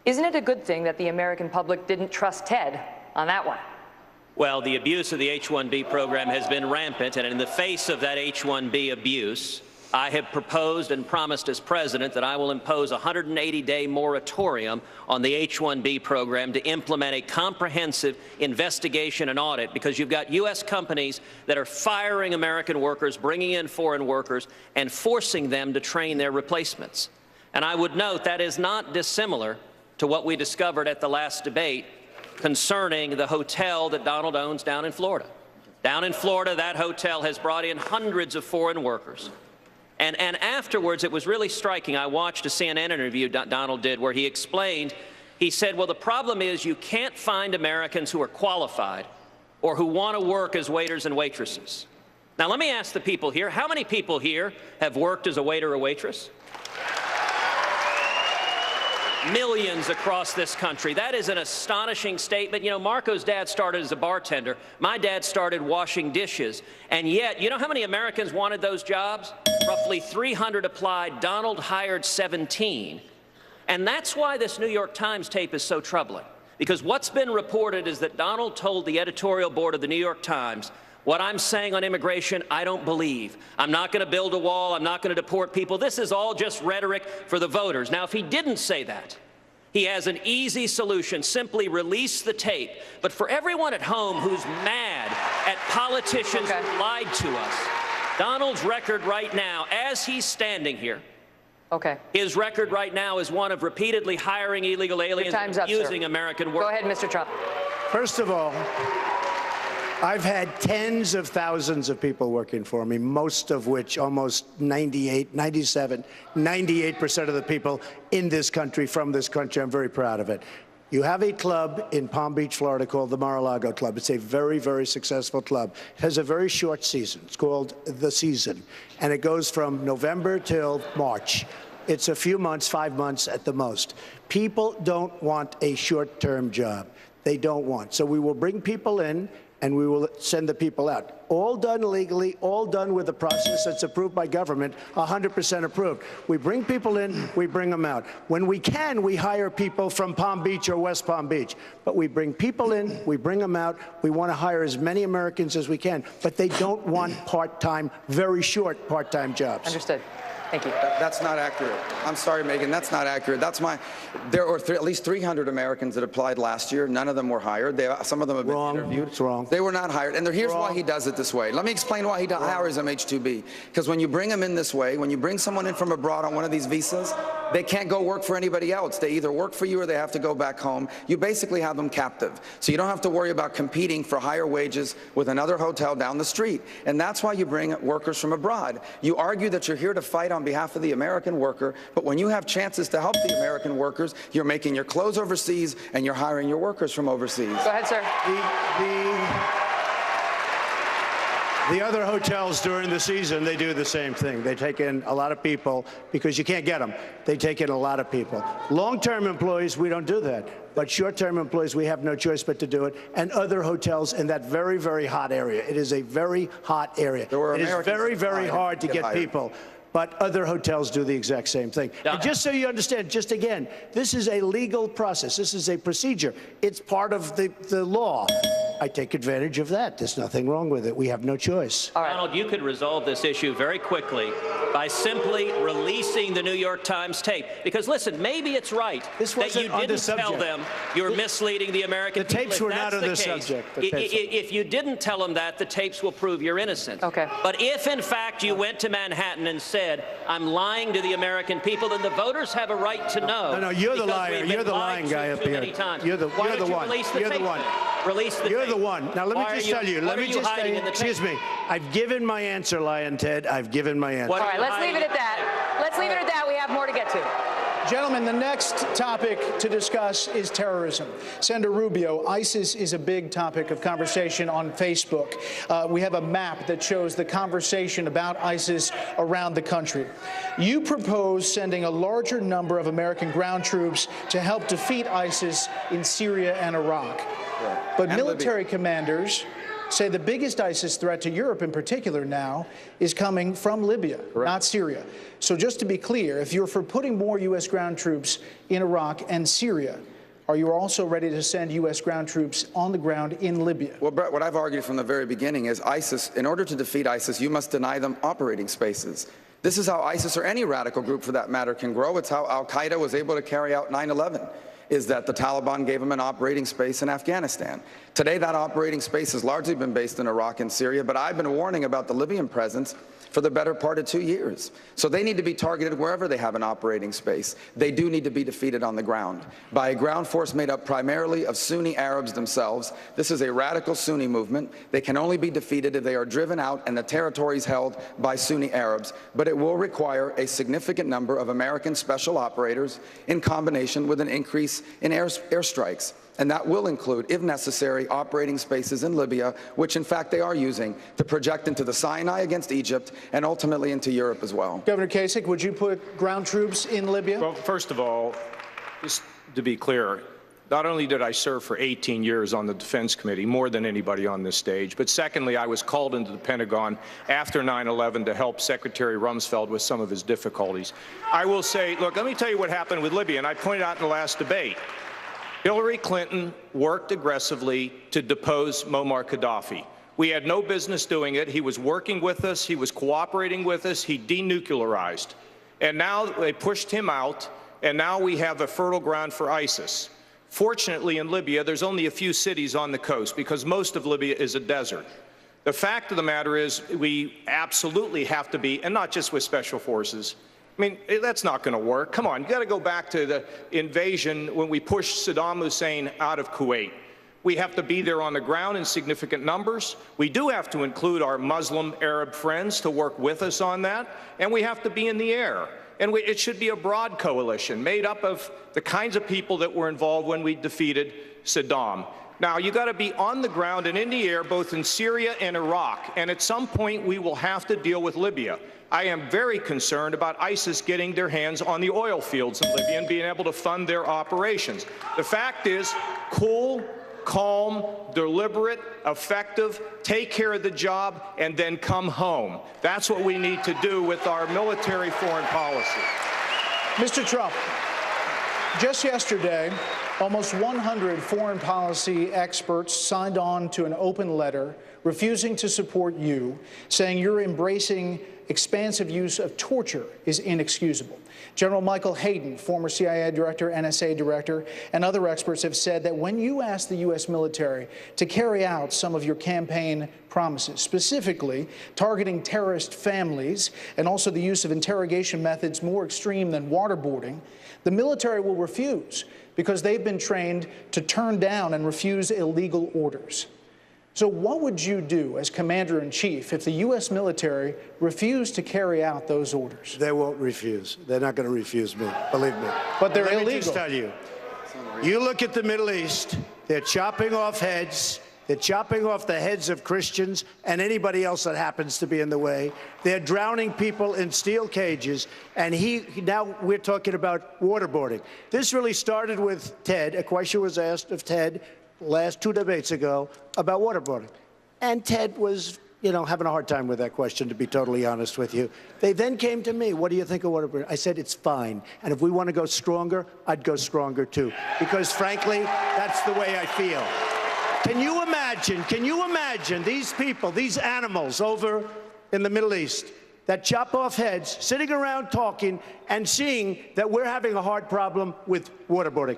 Isn't it a good thing that the American public didn't trust Ted on that one? Well, the abuse of the H-1B program has been rampant, and in the face of that H-1B abuse, I have proposed and promised as president that I will impose a 180-day moratorium on the H-1B program to implement a comprehensive investigation and audit, because you've got U.S. companies that are firing American workers, bringing in foreign workers, and forcing them to train their replacements. And I would note that is not dissimilar to what we discovered at the last debate concerning the hotel that Donald owns down in Florida. Down in Florida, that hotel has brought in hundreds of foreign workers. And afterwards, it was really striking. I watched a CNN interview Donald did where he explained, he said, well, the problem is you can't find Americans who are qualified or who want to work as waiters and waitresses. Now, let me ask the people here, how many people here have worked as a waiter or waitress? millions across this country. That is an astonishing statement. You know, Marco's dad started as a bartender. My dad started washing dishes. And yet, you know how many Americans wanted those jobs? Roughly 300 applied. Donald hired 17. And that's why this New York Times tape is so troubling. Because what's been reported is that Donald told the editorial board of the New York Times, what I'm saying on immigration, I don't believe. I'm not going to build a wall. I'm not going to deport people. This is all just rhetoric for the voters. Now, if he didn't say that, he has an easy solution. Simply release the tape. But for everyone at home who's mad at politicians who lied to us, Donald's record right now, as he's standing here, his record right now is one of repeatedly hiring illegal aliens and using American workers. Go ahead, Mr. Trump. First of all, I've had tens of thousands of people working for me, most of which, almost 98, 97, 98% of the people in this country, from this country, I'm very proud of it. You have a club in Palm Beach, Florida called the Mar-a-Lago Club. It's a very, very successful club. It has a very short season. It's called The Season, and it goes from November till March. It's a few months, 5 months at the most. People don't want a short-term job. They don't want. So we will bring people in, and we will send the people out. All done legally, all done with a process that's approved by government, 100% approved. We bring people in, we bring them out. When we can, we hire people from Palm Beach or West Palm Beach. But we bring people in, we bring them out. We want to hire as many Americans as we can. But they don't want part-time, very short part-time jobs. Understood. Thank you. That's not accurate. I'm sorry, Megan, that's not accurate. There were at least 300 Americans that applied last year. None of them were hired. Some of them have been interviewed. It's wrong. They were not hired. And here's why he does it this way. Let me explain why he hires them H-2B. Because when you bring them in this way, when you bring someone in from abroad on one of these visas, they can't go work for anybody else. They either work for you or they have to go back home. You basically have them captive. So you don't have to worry about competing for higher wages with another hotel down the street. And that's why you bring workers from abroad. You argue that you're here to fight on behalf of the American worker, but when you have chances to help the American workers, you're making your clothes overseas and you're hiring your workers from overseas. Go ahead, sir. The other hotels during the season, they do the same thing. They take in a lot of people because you can't get them. They take in a lot of people. Long-term employees, we don't do that. But short-term employees, we have no choice but to do it. And other hotels in that very, very hot area. It is a very hot area. It is very, very hard to get people. But other hotels do the exact same thing. And just so you understand, just again, this is a legal process. This is a procedure. It's part of the law. I take advantage of that. There's nothing wrong with it. We have no choice. All right. Donald, you could resolve this issue very quickly by simply releasing the New York Times tape. Because, listen, maybe it's right that you didn't tell them you're misleading the American people. The tapes were not on the subject. If you didn't tell them that, the tapes will prove you're innocent. Okay. But if, in fact, you went to Manhattan and said, I'm lying to the American people, then the voters have a right to know. No, you're the liar. You're the lying guy up here. You're the one. You're the one. Release the You're the one. Now, let me just tell you. Let me just tell you. Excuse me. I've given my answer, Lion Ted. I've given my answer. All right, let's leave it at that. Let's leave it at that. We have more to get to. Gentlemen, the next topic to discuss is terrorism. Senator Rubio, ISIS is a big topic of conversation on Facebook. We have a map that shows the conversation about ISIS around the country. You propose sending a larger number of American ground troops to help defeat ISIS in Syria and Iraq. But military commanders say the biggest ISIS threat to Europe in particular now is coming from Libya, not Syria. So just to be clear, if you're for putting more U.S. ground troops in Iraq and Syria, are you also ready to send U.S. ground troops on the ground in Libya? Well, Brett, what I've argued from the very beginning is ISIS, in order to defeat ISIS, you must deny them operating spaces. This is how ISIS, or any radical group for that matter, can grow. It's how al-Qaeda was able to carry out 9/11. Is that the Taliban gave them an operating space in Afghanistan. Today, that operating space has largely been based in Iraq and Syria, but I've been warning about the Libyan presence for the better part of 2 years. So they need to be targeted wherever they have an operating space. They do need to be defeated on the ground by a ground force made up primarily of Sunni Arabs themselves. This is a radical Sunni movement. They can only be defeated if they are driven out and the territories held by Sunni Arabs. But it will require a significant number of American special operators in combination with an increase in airstrikes. And that will include, if necessary, operating spaces in Libya, which in fact they are using to project into the Sinai against Egypt and ultimately into Europe as well. Governor Kasich, would you put ground troops in Libya? Well, first of all, Just to be clear, not only did I serve for 18 years on the Defense Committee, more than anybody on this stage, but secondly, I was called into the Pentagon after 9/11 to help Secretary Rumsfeld with some of his difficulties. I will say, look, let me tell you what happened with Libya, and I pointed out in the last debate. Hillary Clinton worked aggressively to depose Muammar Gaddafi. We had no business doing it. He was working with us. He was cooperating with us. He denuclearized. And now they pushed him out, and now we have a fertile ground for ISIS. Fortunately, in Libya, there's only a few cities on the coast because most of Libya is a desert. The fact of the matter is we absolutely have to be, and not just with special forces. I mean, that's not going to work. Come on, you got to go back to the invasion when we pushed Saddam Hussein out of Kuwait. We have to be there on the ground in significant numbers. We do have to include our Muslim Arab friends to work with us on that, and we have to be in the air. And it should be a broad coalition made up of the kinds of people that were involved when we defeated Saddam. Now, you got to be on the ground and in the air, both in Syria and Iraq, and at some point we will have to deal with Libya. I am very concerned about ISIS getting their hands on the oil fields in Libya and being able to fund their operations. The fact is, cool, calm, deliberate, effective, take care of the job, and then come home. That's what we need to do with our military foreign policy. Mr. Trump, just yesterday, almost 100 foreign policy experts signed on to an open letter refusing to support you, saying you're embracing expansive use of torture is inexcusable. General Michael Hayden, former CIA director, NSA director, and other experts have said that when you ask the U.S. military to carry out some of your campaign promises, specifically targeting terrorist families and also the use of interrogation methods more extreme than waterboarding, the military will refuse because they've been trained to turn down and refuse illegal orders. So what would you do as Commander-in-Chief if the U.S. military refused to carry out those orders? They won't refuse. They're not going to refuse me, believe me. But they're illegal. Let me illegal. just tell you, you look at the Middle East, they're chopping off heads. They're chopping off the heads of Christians and anybody else that happens to be in the way. They're drowning people in steel cages. And now we're talking about waterboarding. This really started with Ted. A question was asked of Ted last 2 debates ago about waterboarding. And Ted was, having a hard time with that question, to be totally honest with you. They then came to me, what do you think of waterboarding? I said, it's fine. And if we want to go stronger, I'd go stronger too. Because frankly, that's the way I feel. Can you imagine these people, these animals over in the Middle East that chop off heads, sitting around talking and seeing that we're having a hard problem with waterboarding?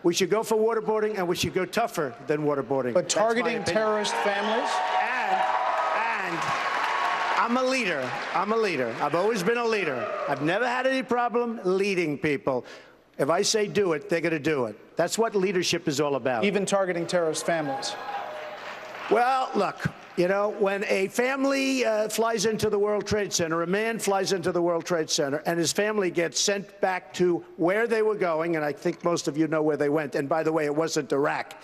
We should go for waterboarding, and we should go tougher than waterboarding. But targeting terrorist families? And I'm a leader. I've always been a leader. I've never had any problem leading people. If I say do it, they're going to do it. That's what leadership is all about. Even targeting terrorist families? Well, look, when a family flies into the World Trade Center, a man flies into the World Trade Center, and his family gets sent back to where they were going, and I think most of you know where they went. And by the way, it wasn't Iraq.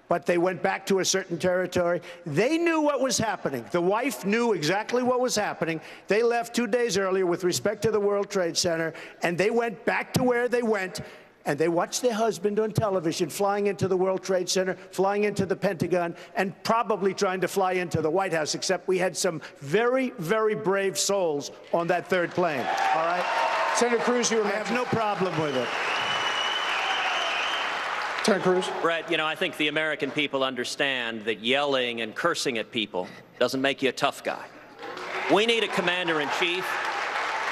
But they went back to a certain territory. They knew what was happening. The wife knew exactly what was happening. They left 2 days earlier with respect to the World Trade Center, and they went back to where they went, and they watched their husband on television flying into the World Trade Center, flying into the Pentagon, and probably trying to fly into the White House, except we had some very, very brave souls on that third plane, all right? Senator Cruz, I have no problem with it. Senator Cruz? Brett, I think the American people understand that yelling and cursing at people doesn't make you a tough guy. We need a commander-in-chief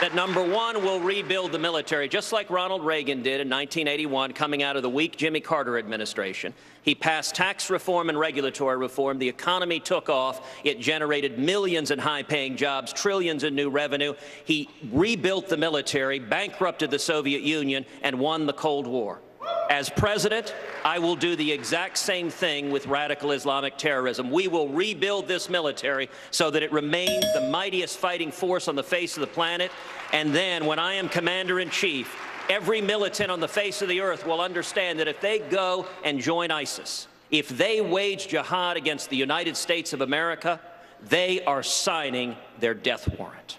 that, number one, will rebuild the military, just like Ronald Reagan did in 1981, coming out of the weak Jimmy Carter administration. He passed tax reform and regulatory reform. The economy took off. It generated millions in high-paying jobs, trillions in new revenue. He rebuilt the military, bankrupted the Soviet Union, and won the Cold War. As president, I will do the exact same thing with radical Islamic terrorism. We will rebuild this military so that it remains the mightiest fighting force on the face of the planet. And then, when I am commander-in-chief, every militant on the face of the earth will understand that if they go and join ISIS, if they wage jihad against the United States of America, they are signing their death warrant.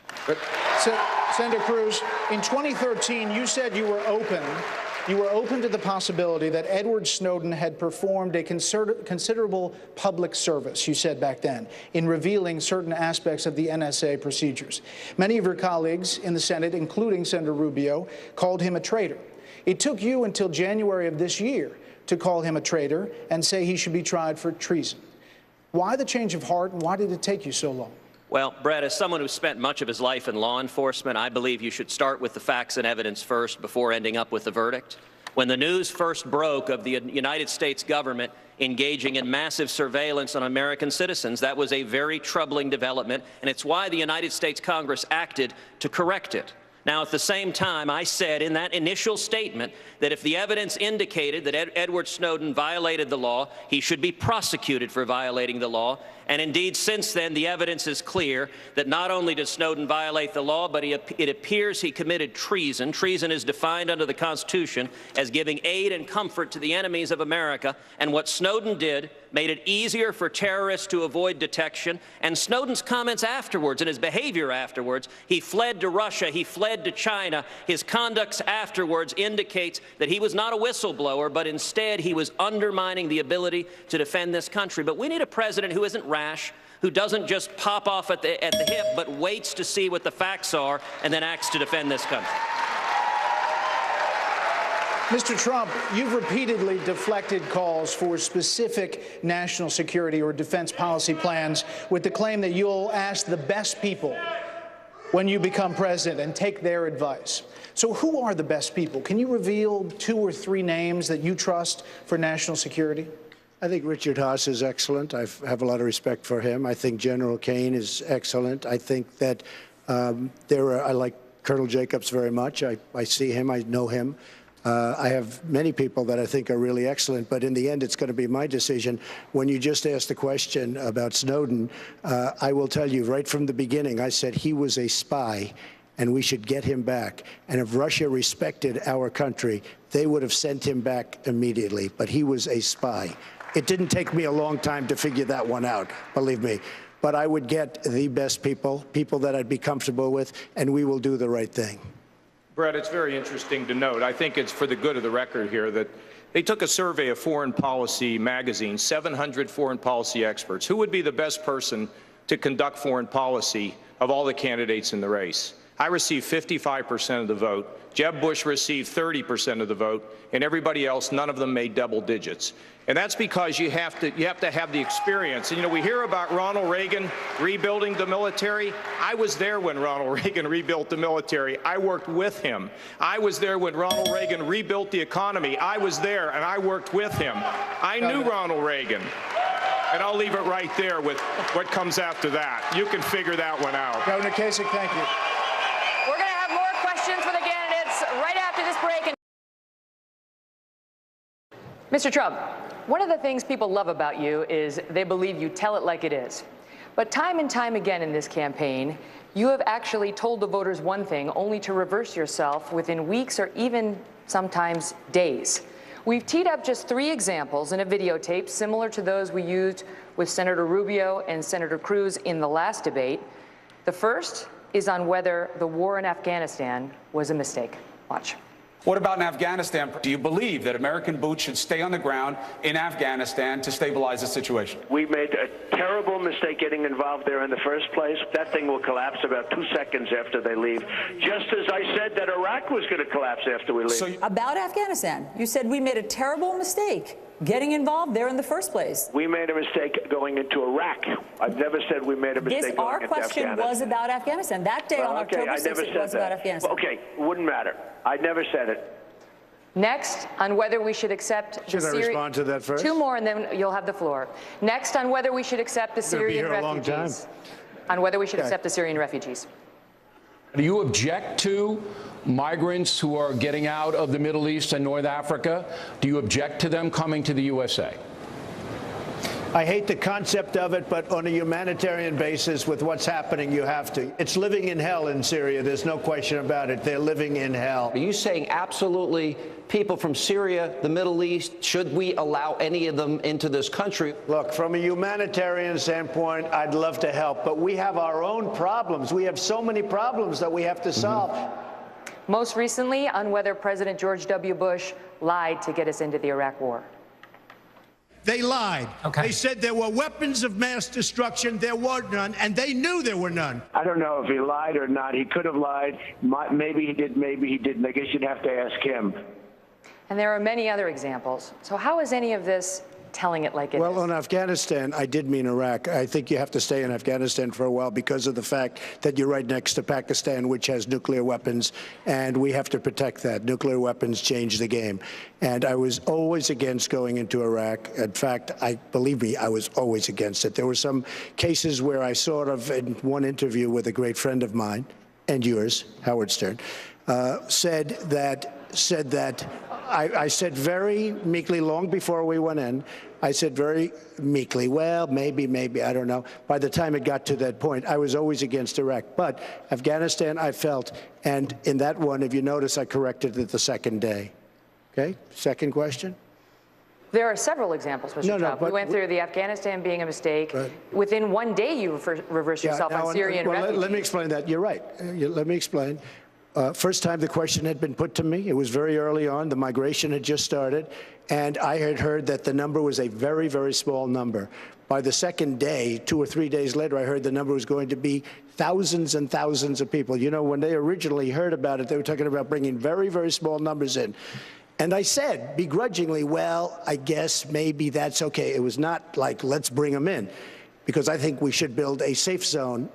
Senator Cruz, in 2013, you said you were open You were open to the possibility that Edward Snowden had performed a considerable public service, you said back then, in revealing certain aspects of the NSA procedures. Many of your colleagues in the Senate, including Senator Rubio, called him a traitor. It took you until January of this year to call him a traitor and say he should be tried for treason. Why the change of heart, and why did it take you so long? Well, Brett, as someone who spent much of his life in law enforcement, I believe you should start with the facts and evidence first before ending up with the verdict. When the news first broke of the United States government engaging in massive surveillance on American citizens, that was a very troubling development, and it's why the United States Congress acted to correct it. Now, at the same time, I said in that initial statement that if the evidence indicated that Edward Snowden violated the law, he should be prosecuted for violating the law. And indeed, since then, the evidence is clear that not only did Snowden violate the law, but it appears he committed treason. Treason is defined under the Constitution as giving aid and comfort to the enemies of America. And what Snowden did made it easier for terrorists to avoid detection. And Snowden's comments afterwards and his behavior afterwards, he fled to Russia, he fled to China. His conduct afterwards indicates that he was not a whistleblower, but instead he was undermining the ability to defend this country. But we need a president who isn't rash, who doesn't just pop off at the hip, but waits to see what the facts are and then acts to defend this country. Mr. Trump, you've repeatedly deflected calls for specific national security or defense policy plans with the claim that you'll ask the best people when you become president and take their advice. So who are the best people? Can you reveal 2 or 3 names that you trust for national security? I think Richard Haas is excellent. I have a lot of respect for him. I think General Kane is excellent. I think that I like Colonel Jacobs very much. I see him. I know him. I have many people that I think are really excellent, but in the end, it's going to be my decision. When you just asked the question about Snowden, I will tell you right from the beginning, I said he was a spy, and we should get him back. And if Russia respected our country, they would have sent him back immediately. But he was a spy. It didn't take me a long time to figure that one out, believe me. But I would get the best people, people that I'd be comfortable with, and we will do the right thing. Brett, it's very interesting to note, I think it's for the good of the record here, that they took a survey of Foreign Policy magazine, 700 foreign policy experts. Who would be the best person to conduct foreign policy of all the candidates in the race? I received 55% of the vote. Jeb Bush received 30% of the vote, and everybody else, none of them made double digits. And that's because you have to have the experience. And, you know, we hear about Ronald Reagan rebuilding the military. I was there when Ronald Reagan rebuilt the military. I worked with him. I was there when Ronald Reagan rebuilt the economy. I was there, and I worked with him. I knew Ronald Reagan. And I'll leave it right there with what comes after that. You can figure that one out. Governor Kasich, thank you. We're going to have more questions for the candidates right after this break. Mr. Trump, one of the things people love about you is they believe you tell it like it is. But time and time again in this campaign, you have actually told the voters one thing only to reverse yourself within weeks or even sometimes days. We've teed up just 3 examples in a videotape similar to those we used with Senator Rubio and Senator Cruz in the last debate. The first is on whether the war in Afghanistan was a mistake. Watch. What about in Afghanistan? Do you believe that American boots should stay on the ground in Afghanistan to stabilize the situation? We made a terrible mistake getting involved there in the first place. That thing will collapse about 2 seconds after they leave, just as I said that Iraq was going to collapse after we leave. About Afghanistan, you said we made a terrible mistake getting involved there in the first place. We made a mistake going into Iraq. I've never said we made a mistake going into Afghanistan. Our question was about Afghanistan. That day on October 6th, it was about Afghanistan. Okay, wouldn't matter. I never said it. Next, on whether we should accept the Should I respond to that first? 2 more, and then you'll have the floor. Next, on whether we should accept the Syrian refugees. On whether we should accept the Syrian refugees. Do you object to migrants who are getting out of the Middle East and North Africa? Do you object to them coming to the USA? I hate the concept of it, but on a humanitarian basis, with what's happening, you have to. It's living in hell in Syria. There's no question about it. They're living in hell. Are you saying absolutely people from Syria, the Middle East, should we allow any of them into this country? Look, from a humanitarian standpoint, I'd love to help, but we have our own problems. We have so many problems that we have to solve. Most recently, on whether President George W. Bush lied to get us into the Iraq War. They lied. Okay. They said there were weapons of mass destruction. There were none, and they knew there were none. I don't know if he lied or not. He could have lied. Maybe he did, maybe he didn't. I guess you'd have to ask him. And there are many other examples. So how is any of this telling it like it is? Well, on Afghanistan, I did mean Iraq. I think you have to stay in Afghanistan for a while because of the fact that you're right next to Pakistan, which has nuclear weapons, and we have to protect that. Nuclear weapons change the game. And I was always against going into Iraq. In fact, believe me, I was always against it. There were some cases where I sort of, in one interview with a great friend of mine, and yours, Howard Stern, said that I said very meekly, long before we went in, I said very meekly, well, maybe, I don't know. By the time it got to that point, I was always against Iraq. But Afghanistan, I felt, and in that one, if you notice, I corrected it the second day. Okay? Second question? There are several examples, Mr. Trump. We went through the Afghanistan being a mistake. Within one day, you reversed yourself on Syrian refugees. Let me explain that. You're right. Let me explain. First time the question had been put to me, it was very early on. The migration had just started, and I had heard that the number was a very, very small number. By the second day, 2 or 3 days later, I heard the number was going to be thousands and thousands of people. You know, when they originally heard about it, they were talking about bringing very, very small numbers in. And I said, begrudgingly, well, I guess maybe that's okay. It was not like, let's bring them in. Because I think we should build a safe zone.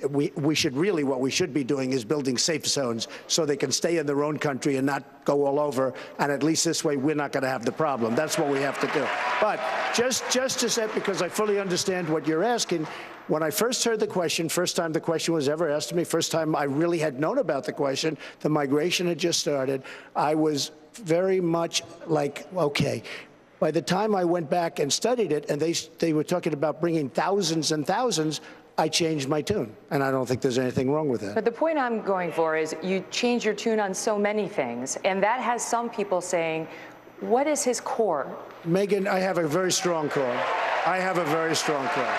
We should really, what we should be doing is building safe zones so they can stay in their own country and not go all over. And at least this way, we're not going to have the problem. That's what we have to do. But just to say, because I fully understand what you're asking, when I first heard the question, first time the question was ever asked to me, first time I really had known about the question, the migration had just started, I was very much like, okay. By the time I went back and studied it, and they were talking about bringing thousands and thousands, I changed my tune. And I don't think there's anything wrong with that. But the point I'm going for is you change your tune on so many things, and that has some people saying, what is his core? Megyn, I have a very strong core. I have a very strong core.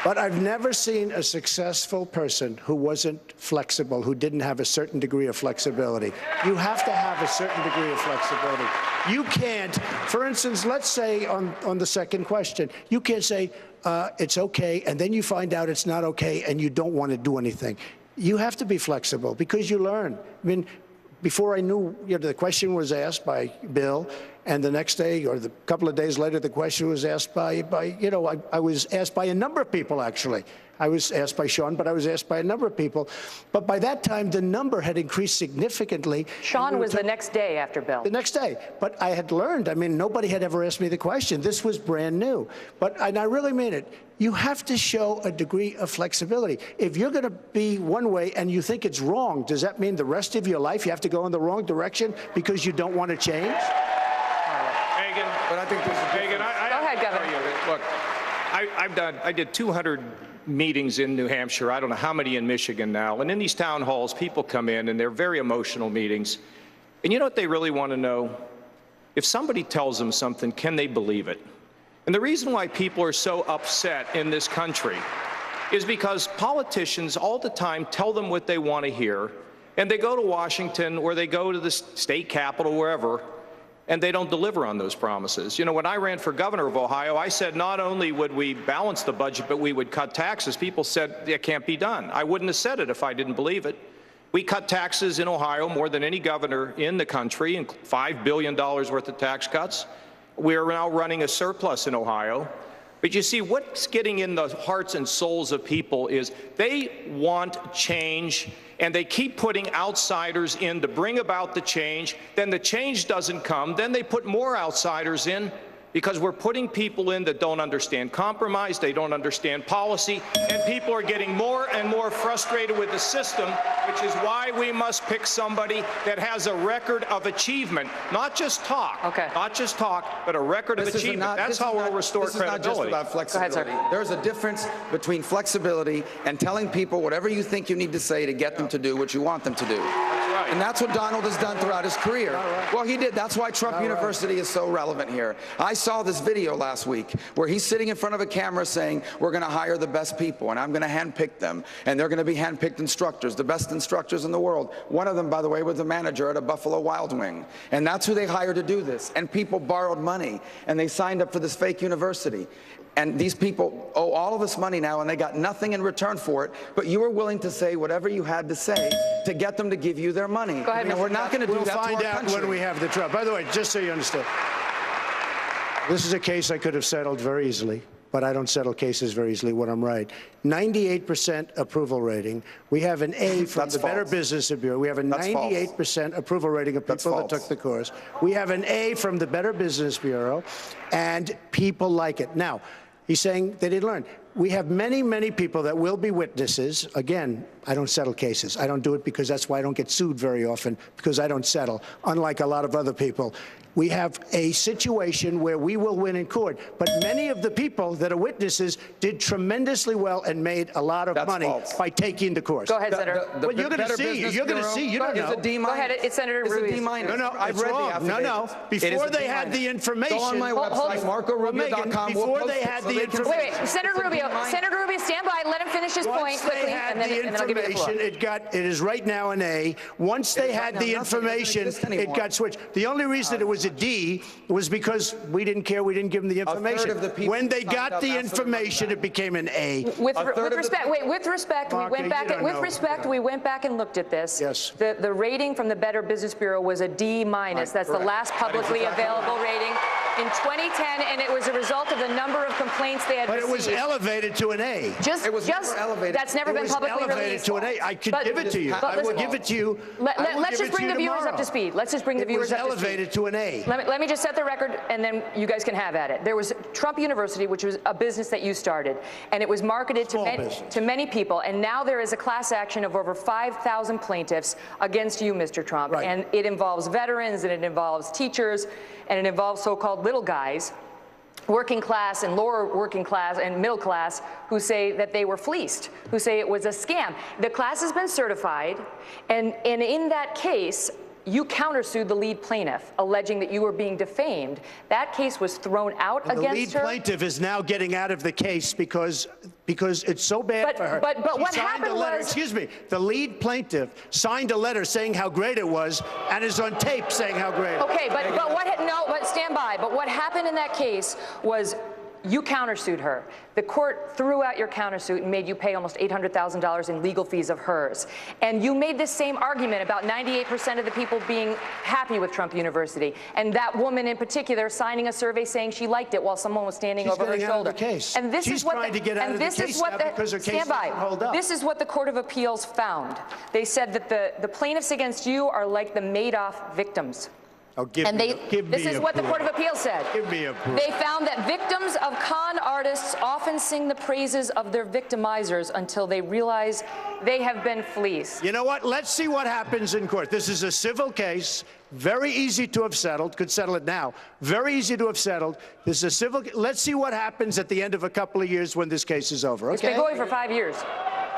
But I've never seen a successful person who wasn't flexible, who didn't have a certain degree of flexibility. You have to have a certain degree of flexibility. You can't, for instance, let's say on the second question, you can't say it's okay, and then you find out it's not okay, and you don't want to do anything. You have to be flexible because you learn. I mean, before I knew, the question was asked by Bill, and the next day or the couple of days later, the question was asked by I was asked by a number of people, actually. I was asked by Sean, but I was asked by a number of people. But by that time, the number had increased significantly. Sean was the next day after Bill. The next day. But I had learned. I mean, nobody had ever asked me the question. This was brand new. And I really mean it. You have to show a degree of flexibility. If you're going to be one way and you think it's wrong, does that mean the rest of your life you have to go in the wrong direction because you don't want to change? Megyn, but I think this is Megyn, Go ahead, Governor. Look, I did 200 meetings in New Hampshire. I don't know how many in Michigan now. And in these town halls, people come in, and they're very emotional meetings. And you know what they really want to know? If somebody tells them something, can they believe it? And the reason why people are so upset in this country is because politicians all the time tell them what they want to hear, and they go to Washington or they go to the state capitol, wherever, and they don't deliver on those promises. You know, when I ran for governor of Ohio, I said not only would we balance the budget, but we would cut taxes. People said it can't be done. I wouldn't have said it if I didn't believe it. We cut taxes in Ohio more than any governor in the country, and $5 billion worth of tax cuts. We're now running a surplus in Ohio. But you see, what's getting in the hearts and souls of people is they want change, and they keep putting outsiders in to bring about the change. Then the change doesn't come. Then they put more outsiders in because we're putting people in that don't understand compromise, they don't understand policy, and people are getting more and more frustrated with the system, which is why we must pick somebody that has a record of achievement, not just talk, not just talk, but a record of achievement. That's how we'll restore credibility. This is not just about flexibility. Go ahead, sir. There's a difference between flexibility and telling people whatever you think you need to say to get them to do what you want them to do. That's right. right. And that's what Donald has done throughout his career. right. Well, he did. That's why Trump Not University is so relevant here. I saw this video last week where he's sitting in front of a camera saying, we're going to hire the best people, and I'm going to handpick them, and they're going to be handpicked instructors, the best instructors in the world. One of them, by the way, was a manager at a Buffalo Wild Wing. And that's who they hired to do this. And people borrowed money, and they signed up for this fake university. And these people owe all of us money now, and they got nothing in return for it. But you were willing to say whatever you had to say to get them to give you their money. Go ahead, and we're not going to do We'll that to our find out country. when we have the trial. By the way, just so you understand, this is a case I could have settled very easily, but I don't settle cases very easily when I'm right. 98% approval rating. We have an A from That's the Better false. Business Bureau. We have a That's false. 98% approval rating of That's people that false. took the course. We have an A from the Better Business Bureau, and people like it. Now, he's saying they didn't learn. We have many, many people that will be witnesses. Again, I don't settle cases. I don't do it because that's why I don't get sued very often, because I don't settle, unlike a lot of other people. We have a situation where we will win in court, but many of the people that are witnesses did tremendously well and made a lot of money false. by taking the course. Go ahead, Senator. Well, you're going to see. You're going to see. You don't know. It's a D Go minus. ahead. It's Senator It's a Ruiz. D minus. No, no, I've it's read wrong. the affidavits. No, It is before a they D had minus. the information. Go on my Hold- website, MarcoRubio.com. Before they had the information. Wait, Senator Rubio, stand by. Let him finish his point Once quickly, they had and then I'll give you the floor. information, it is right now an A. Once they had the now nothing. It doesn't information, exist it anymore. got switched. The only reason it was a D was because we didn't care. We didn't give them the information. of the people When they signed got up the asked for the money information, back. it became an A. With A third of the respect, people- with respect, Marco, we went back. you don't With know. respect, we went back and looked at this. Yes. The rating from the Better Business Bureau was a D minus. Right, That's the correct. last publicly exactly available right. rating in 2010, and it was a result of the number of complaints they had But it received. was elevated to an A. It was never elevated. That's never It been was publicly elevated released. to an A. I could But- give it to you. but I will listen- give it to you. Let's just bring the viewers up to speed. Let's just bring the viewers up to speed. It was elevated to an A. Let me just set the record, and then you guys can have at it. There was Trump University, which was a business that you started, and it was marketed to many people, and now there is a class action of over 5,000 plaintiffs against you, Mr. Trump. Right. And it involves veterans, and it involves teachers, and it involves so-called little guys, working class and lower working class and middle class, who say that they were fleeced, who say it was a scam. The class has been certified, and in that case, you countersued the lead plaintiff, alleging that you were being defamed. That case was thrown out And against the her. lead plaintiff is now getting out of the case because it's so bad But- for her. but She what signed happened a letter. was- Excuse me. The lead plaintiff signed a letter saying how great it was and is on tape saying how great it was. Okay, but stand by. But what happened in that case was you countersued her. The court threw out your countersuit and made you pay almost $800,000 in legal fees of hers. And you made this same argument about 98% of the people being happy with Trump University. And that woman in particular signing a survey saying she liked it while someone was standing She's over her getting out of shoulder. the case. And this She's is what trying to get out of the case now because her case stand by. doesn't hold up. This is what the Court of Appeals found. They said that the plaintiffs against you are like the Madoff victims. Oh, give And me this is a what the break. Court of Appeals said. Give me a break. They found that victims of con artists often sing the praises of their victimizers until they realize they have been fleeced. You know what? Let's see what happens in court. This is a civil case, very easy to have settled. Could settle it now. Very easy to have settled. This is a civil. Let's see what happens at the end of a couple of years when this case is over. Okay? It's been going for 5 years.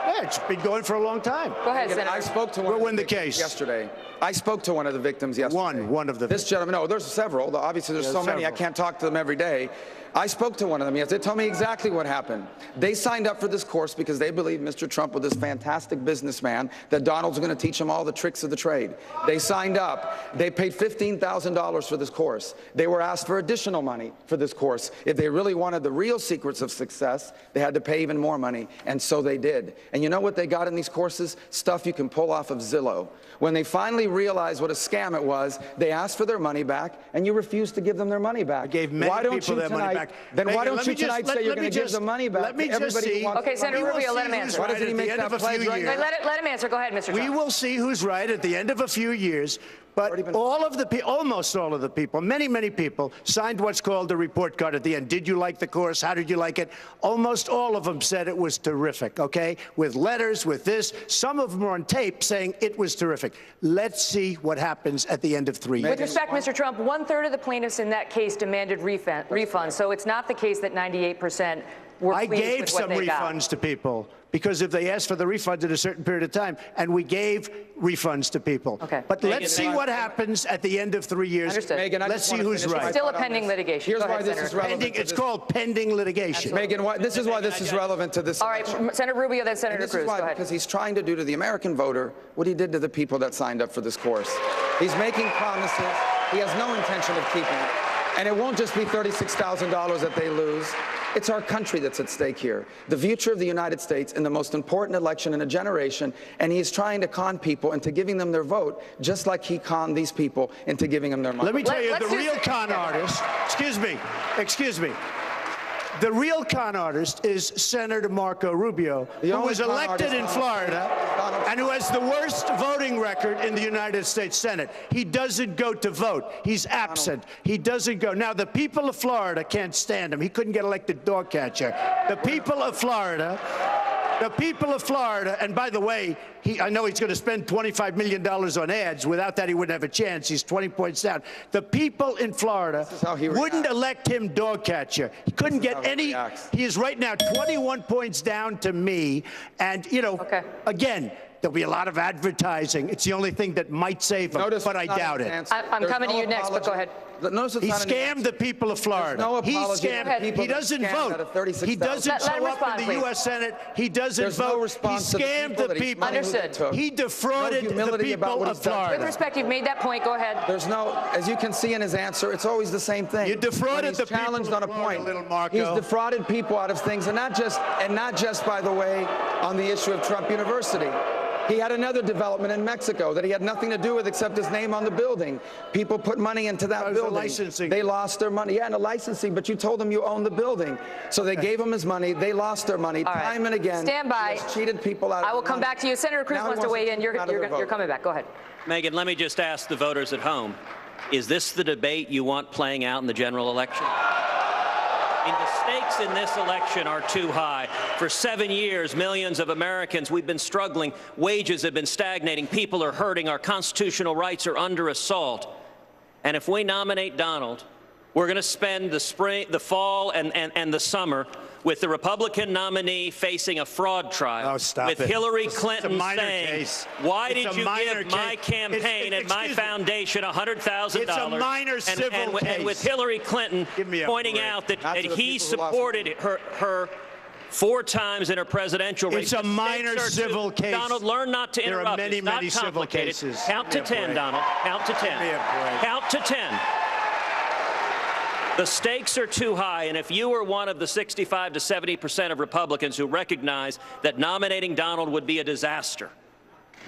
Yeah, it's been going for a long time. Go ahead, And Senator. I spoke to one We'll of the win the victims case. yesterday. I spoke to one of the victims yesterday. One of the This gentleman, no, there's several. Obviously, there's Yeah, so many, I several. can't talk to them every day. I spoke to one of them yesterday. They told me exactly what happened. They signed up for this course because they believe Mr. Trump was this fantastic businessman, that Donald's going to teach them all the tricks of the trade. They signed up. They paid $15,000 for this course. They were asked for additional money for this course. If they really wanted the real secrets of success, they had to pay even more money, and so they did. And you know what they got in these courses? Stuff you can pull off of Zillow. When they finally realized what a scam it was, they asked for their money back, and you refused to give them their money back. I gave many why don't people you their money tonight, back. Then Megan, why don't let you me just- tonight let- say you're let me going to give just- the money back let me to just everybody see- who wants Okay, the Senator money? Rubio, let him who's answer. Why doesn't right he at make the end that of a pledge few right years. now? Let him answer. Go ahead, Mr. We Trump. will see who's right at the end of a few years. But all of the people, almost all of the people, many, many people signed what's called a report card at the end. Did you like the course? How did you like it? Almost all of them said it was terrific, okay? With letters, with this. Some of them are on tape saying it was terrific. Let's see what happens at the end of 3 years. With respect, Mr. Trump, 1/3 of the plaintiffs in that case demanded refunds. So it's not the case that 98% were I pleased gave with what some they got. refunds to people because if they asked for the refund in a certain period of time, and we gave refunds to people. Okay. But let's see what happens at the end of 3 years. Understood. Megan, I Let's just see wanna who's finish my right. Still a thought on pending this. litigation. Here's Go why ahead, this Senator. is relevant. Pending, it's called pending litigation. Megan, this is why this is relevant to this All right, election. Senator Rubio, then Senator And this Cruz. is why, Go ahead. because he's trying to do to the American voter what he did to the people that signed up for this course. He's making promises he has no intention of keeping. And it won't just be $36,000 that they lose. It's our country that's at stake here. The future of the United States in the most important election in a generation, and he's trying to con people into giving them their vote, just like he conned these people into giving them their money. Let me tell you, the real con artist, excuse me, the real con artist is Senator Marco Rubio, who was elected in Florida and who has the worst voting record in the United States Senate. He doesn't go to vote. He's absent. He doesn't go. Now, the people of Florida can't stand him. He couldn't get elected dog catcher. The people of Florida, and by the way, I know he's going to spend $25 million on ads. Without that, he wouldn't have a chance. He's 20 points down. The people in Florida wouldn't elect him dog catcher. He couldn't get any. He is right now 21 points down to me. And, you know, again, there'll be a lot of advertising. It's the only thing that might save him, but I doubt it. I'm coming to you next, but go ahead. He scammed the people of Florida. He scammed. He doesn't vote. He doesn't show up in the U.S. Senate. He doesn't vote. He scammed the people. Understood. He defrauded the people of Florida. With respect, you've made that point. Go ahead. There's no, as you can see in his answer, it's always the same thing. You defrauded the people challenged on a Florida, point. little Marco. He's defrauded people out of things, and not just, by the way, on the issue of Trump University. He had another development in Mexico that he had nothing to do with except his name on the building. People put money into that building. Licensing. They lost their money. Yeah, and the licensing, but you told them you own the building. So they gave him his money. They lost their money time and again. Stand by. He has cheated people out of I will come money. back to you. Senator Cruz Now he wants to weigh in. You're coming back. Go ahead. Megan, let me just ask the voters at home, is this the debate you want playing out in the general election? The stakes in this election are too high. For 7 years, millions of Americans, we've been struggling. Wages have been stagnating. People are hurting. Our constitutional rights are under assault. And if we nominate Donald, we're going to spend the spring, the fall, and the summer with the Republican nominee facing a fraud trial, with Hillary Clinton saying, why did you give my campaign and my foundation $100,000? It's a minor civil case. And with Hillary Clinton pointing out that he supported her 4 times in her presidential race. It's a minor civil case. Donald, learn not to interrupt. There are many civil cases. Count to 10, Donald. Count to 10. Count to 10. The stakes are too high, and if you are one of the 65 to 70% of Republicans who recognize that nominating Donald would be a disaster,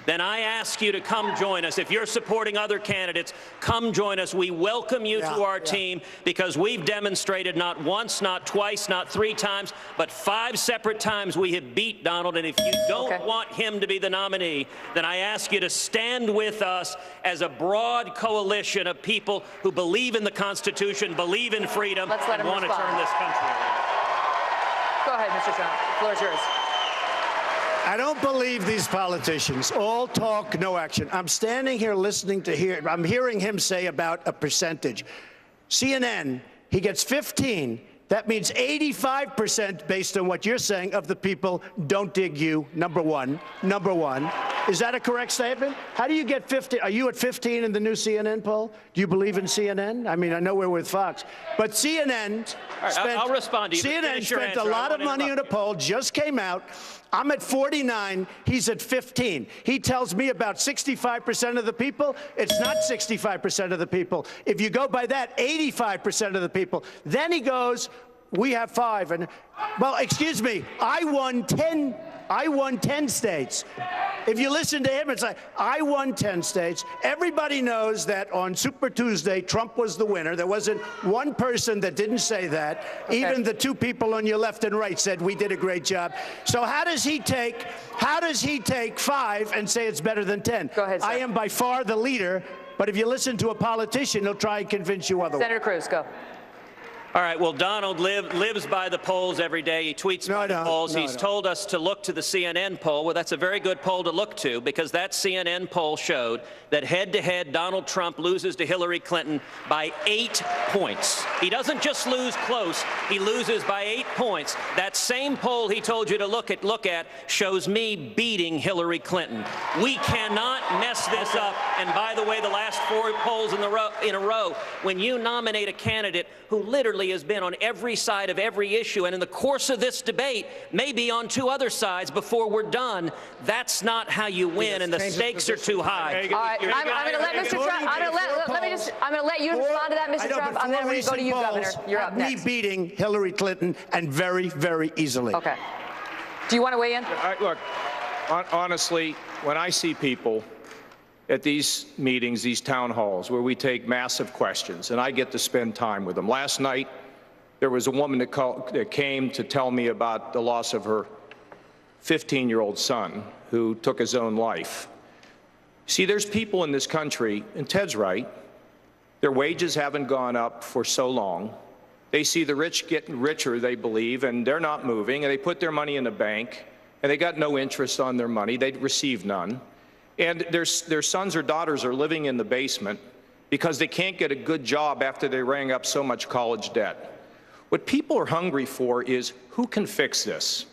then I ask you to come join us. If you're supporting other candidates, come join us. We welcome you to our team because we've demonstrated not once, not twice, not 3 times, but 5 separate times we have beat Donald. And if you don't want him to be the nominee, then I ask you to stand with us as a broad coalition of people who believe in the Constitution, believe in freedom, and want to turn this country around. Go ahead, Mr. Trump. The floor is yours. I don't believe these politicians. All talk, no action. I'm standing here listening to I'm hearing him say about a percentage. CNN, he gets 15. That means 85%, based on what you're saying, of the people don't dig you, number one. Number one. Is that a correct statement? How do you get 50? Are you at 15 in the new CNN poll? Do you believe in CNN? I mean, I know we're with Fox. But CNN spent, I'll respond to you. CNN spent a lot of money on a poll, just came out. I'm at 49, he's at 15. He tells me about 65% of the people. It's not 65% of the people. If you go by that, 85% of the people. Then he goes, we have 5. And, well, excuse me, I won 10 states. If you listen to him, it's like, I won 10 states. Everybody knows that on Super Tuesday, Trump was the winner. There wasn't one person that didn't say that. Even the 2 people on your left and right said we did a great job. So how does he take 5 and say it's better than 10? Go ahead, sir. I am by far the leader, but if you listen to a politician, he'll try and convince you otherwise. Senator Cruz, go. All right, well, Donald lives by the polls every day. He tweets by the polls. He's told us to look to the CNN poll. Well, that's a very good poll to look to, because that CNN poll showed that head-to-head Donald Trump loses to Hillary Clinton by 8 points. He doesn't just lose close, he loses by 8 points. That same poll he told you to look at shows me beating Hillary Clinton. We cannot mess this up. And by the way, the last 4 polls in a row, when you nominate a candidate who literally has been on every side of every issue, and in the course of this debate, maybe on 2 other sides before we're done, that's not how you win, and the stakes are too high. All right, I'm going to let Mr. Trump. I'm going to let you respond to that, Mr. Trump. I'm going to go to you, Governor. You're up next. Me beating Hillary Clinton, and very, very easily. Okay. Do you want to weigh in? Look, honestly, when I see people at these meetings, these town halls, where we take massive questions, and I get to spend time with them. Last night, there was a woman that came to tell me about the loss of her 15-year-old son, who took his own life. See, there's people in this country, and Ted's right, their wages haven't gone up for so long. They see the rich getting richer, they believe, and they're not moving, and they put their money in the bank, and they got no interest on their money. They receive none. And their sons or daughters are living in the basement because they can't get a good job after they rang up so much college debt. What people are hungry for is, who can fix this?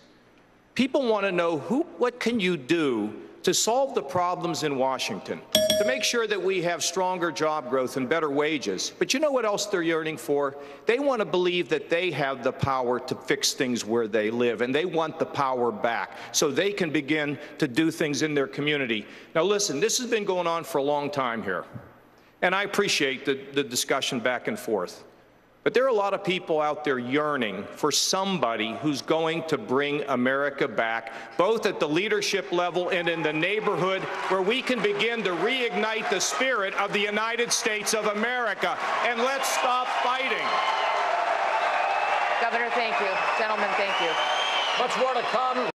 People want to know, what can you do to solve the problems in Washington, to make sure that we have stronger job growth and better wages? But you know what else they're yearning for? They want to believe that they have the power to fix things where they live, and they want the power back so they can begin to do things in their community. Now listen, this has been going on for a long time here, and I appreciate the discussion back and forth. But there are a lot of people out there yearning for somebody who's going to bring America back, both at the leadership level and in the neighborhood, where we can begin to reignite the spirit of the United States of America. And let's stop fighting. Governor, thank you. Gentlemen, thank you. Much more to come.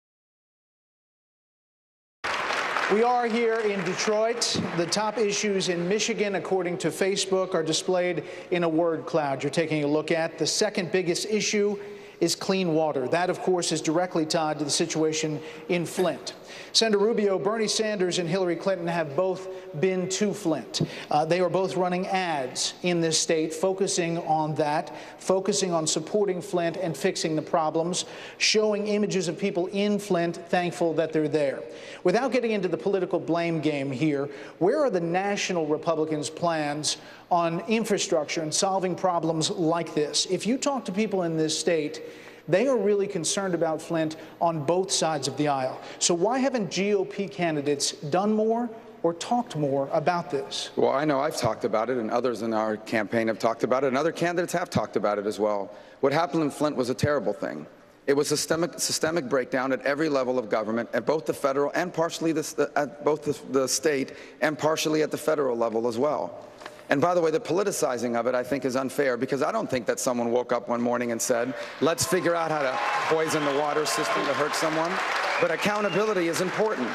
We are here in Detroit. The top issues in Michigan, according to Facebook, are displayed in a word cloud you're taking a look at. The second biggest issue is clean water. That, of course, is directly tied to the situation in Flint. Senator Rubio, Bernie Sanders and Hillary Clinton have both been to Flint. They are both running ads in this state, focusing on that, focusing on supporting Flint and fixing the problems, showing images of people in Flint, thankful that they're there. Without getting into the political blame game here, where are the national Republicans' plans on infrastructure and solving problems like this? If you talk to people in this state, they are really concerned about Flint on both sides of the aisle. So why haven't GOP candidates done more or talked more about this? Well, I know I've talked about it, and others in our campaign have talked about it, and other candidates have talked about it as well. What happened in Flint was a terrible thing. It was a systemic breakdown at every level of government, at both the federal and partially at both the state and partially at the federal level as well. And by the way, the politicizing of it, I think, is unfair, because I don't think that someone woke up one morning and said, let's figure out how to poison the water system to hurt someone. But accountability is important.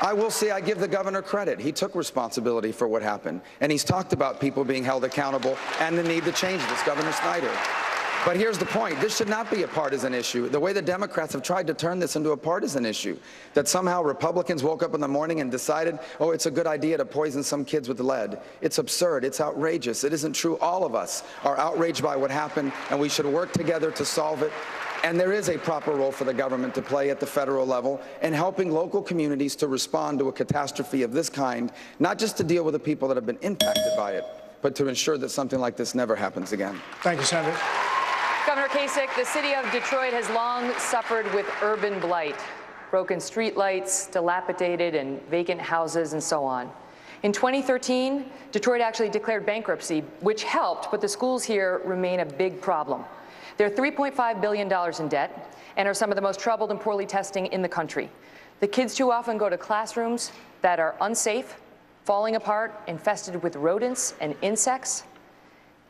I will say I give the governor credit. He took responsibility for what happened. And he's talked about people being held accountable and the need to change this, Governor Snyder. But here's the point. This should not be a partisan issue. The way the Democrats have tried to turn this into a partisan issue, that somehow Republicans woke up in the morning and decided, oh, it's a good idea to poison some kids with lead. It's absurd. It's outrageous. It isn't true. All of us are outraged by what happened, and we should work together to solve it. And there is a proper role for the government to play at the federal level in helping local communities to respond to a catastrophe of this kind, not just to deal with the people that have been impacted by it, but to ensure that something like this never happens again. Thank you, Senator. Governor Kasich, the city of Detroit has long suffered with urban blight, broken streetlights, dilapidated and vacant houses, and so on. In 2013, Detroit actually declared bankruptcy, which helped, but the schools here remain a big problem. They're $3.5 billion in debt and are some of the most troubled and poorly testing in the country. The kids too often go to classrooms that are unsafe, falling apart, infested with rodents and insects.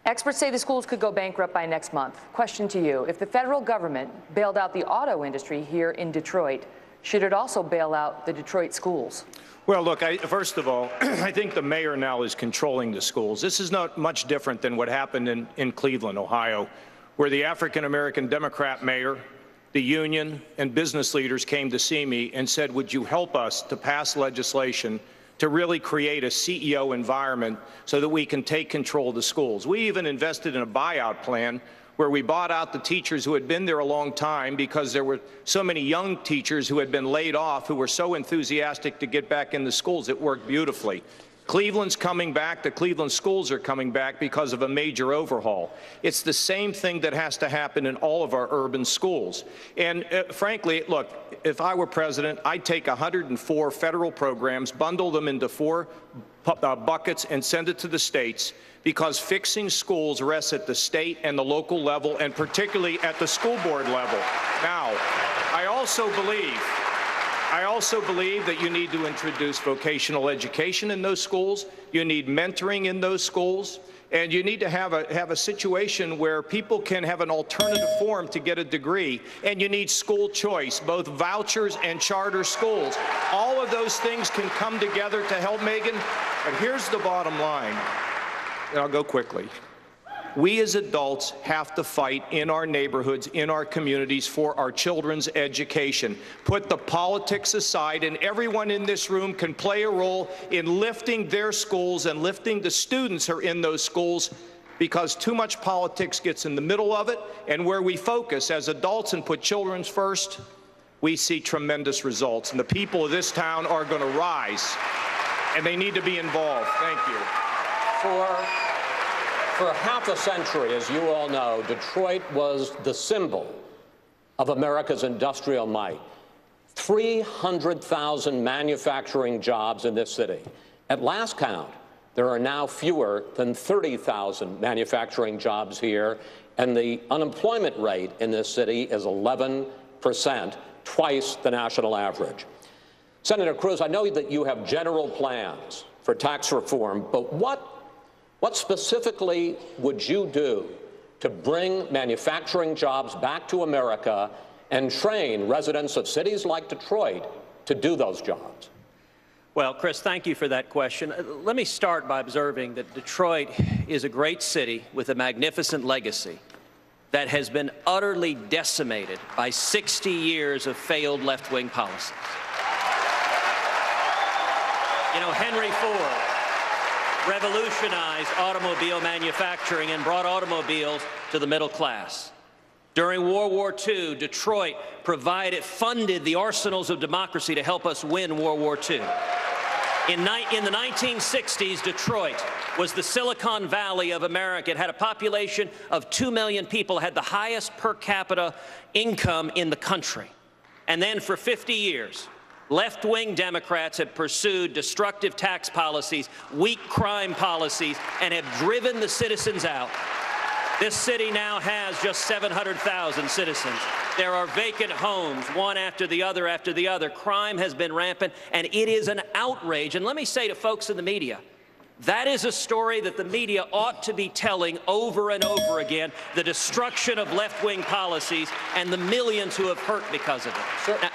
Experts say the schools could go bankrupt by next month. Question to you, if the federal government bailed out the auto industry here in Detroit, should it also bail out the Detroit schools? Well, look, first of all, I think the mayor now is controlling the schools. This is not much different than what happened in Cleveland, Ohio, where the African-American Democrat mayor, the union, and business leaders came to see me and said, would you help us to pass legislation to really create a CEO environment so that we can take control of the schools. We even invested in a buyout plan where we bought out the teachers who had been there a long time because there were so many young teachers who had been laid off who were so enthusiastic to get back in the schools. It worked beautifully. Cleveland's coming back. The Cleveland schools are coming back because of a major overhaul. It's the same thing that has to happen in all of our urban schools. And frankly, look, if I were president, I'd take 104 federal programs, bundle them into 4 buckets, and send it to the states, because fixing schools rests at the state and the local level, and particularly at the school board level. Now, I also believe that you need to introduce vocational education in those schools. You need mentoring in those schools. And you need to have a situation where people can have an alternative form to get a degree. And you need school choice, both vouchers and charter schools. All of those things can come together to help Megan. But here's the bottom line, and I'll go quickly. We as adults have to fight in our neighborhoods, in our communities, for our children's education. Put the politics aside, and everyone in this room can play a role in lifting their schools and lifting the students who are in those schools, because too much politics gets in the middle of it, and where we focus as adults and put children first, we see tremendous results. And the people of this town are going to rise, and they need to be involved. Thank you. For half a century, as you all know, Detroit was the symbol of America's industrial might. 300,000 manufacturing jobs in this city. At last count, there are now fewer than 30,000 manufacturing jobs here, and the unemployment rate in this city is 11%, twice the national average. Senator Cruz, I know that you have general plans for tax reform, but what specifically would you do to bring manufacturing jobs back to America and train residents of cities like Detroit to do those jobs? Well, Chris, thank you for that question. Let me start by observing that Detroit is a great city with a magnificent legacy that has been utterly decimated by 60 years of failed left-wing policies. You know, Henry Ford revolutionized automobile manufacturing and brought automobiles to the middle class. During World War II, Detroit funded the arsenals of democracy to help us win World War II. In the 1960s, Detroit was the Silicon Valley of America. It had a population of 2 million people, had the highest per capita income in the country. And then for 50 years, left-wing Democrats have pursued destructive tax policies, weak crime policies, and have driven the citizens out. This city now has just 700,000 citizens. There are vacant homes, one after the other after the other. Crime has been rampant, and it is an outrage. And let me say to folks in the media, that is a story that the media ought to be telling over and over again, the destruction of left-wing policies and the millions who have hurt because of it. Sure. Now,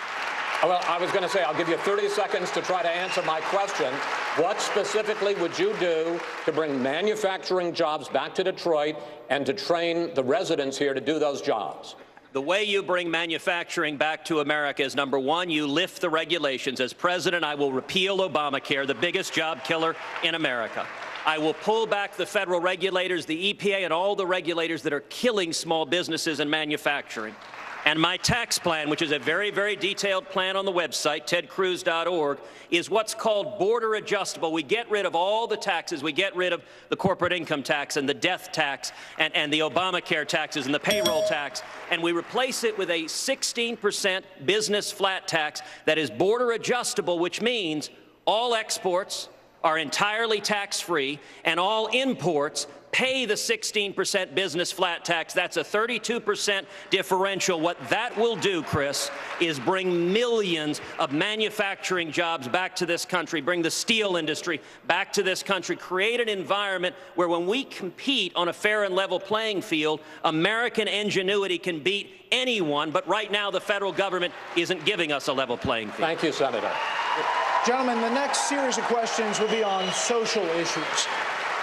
well, I was going to say, I'll give you 30 seconds to try to answer my question. What specifically would you do to bring manufacturing jobs back to Detroit and to train the residents here to do those jobs? The way you bring manufacturing back to America is, number one, you lift the regulations. As president, I will repeal Obamacare, the biggest job killer in America. I will pull back the federal regulators, the EPA, and all the regulators that are killing small businesses and manufacturing. And my tax plan, which is a very, very detailed plan on the website, tedcruz.org, is what's called border adjustable. We get rid of all the taxes. We get rid of the corporate income tax and the death tax and the Obamacare taxes and the payroll tax, and we replace it with a 16% business flat tax that is border adjustable, which means all exports are entirely tax-free and all imports pay the 16% business flat tax. That's a 32% differential. What that will do, Chris, is bring millions of manufacturing jobs back to this country, bring the steel industry back to this country, create an environment where when we compete on a fair and level playing field, American ingenuity can beat anyone, but right now the federal government isn't giving us a level playing field. Thank you, Senator. Gentlemen, the next series of questions will be on social issues.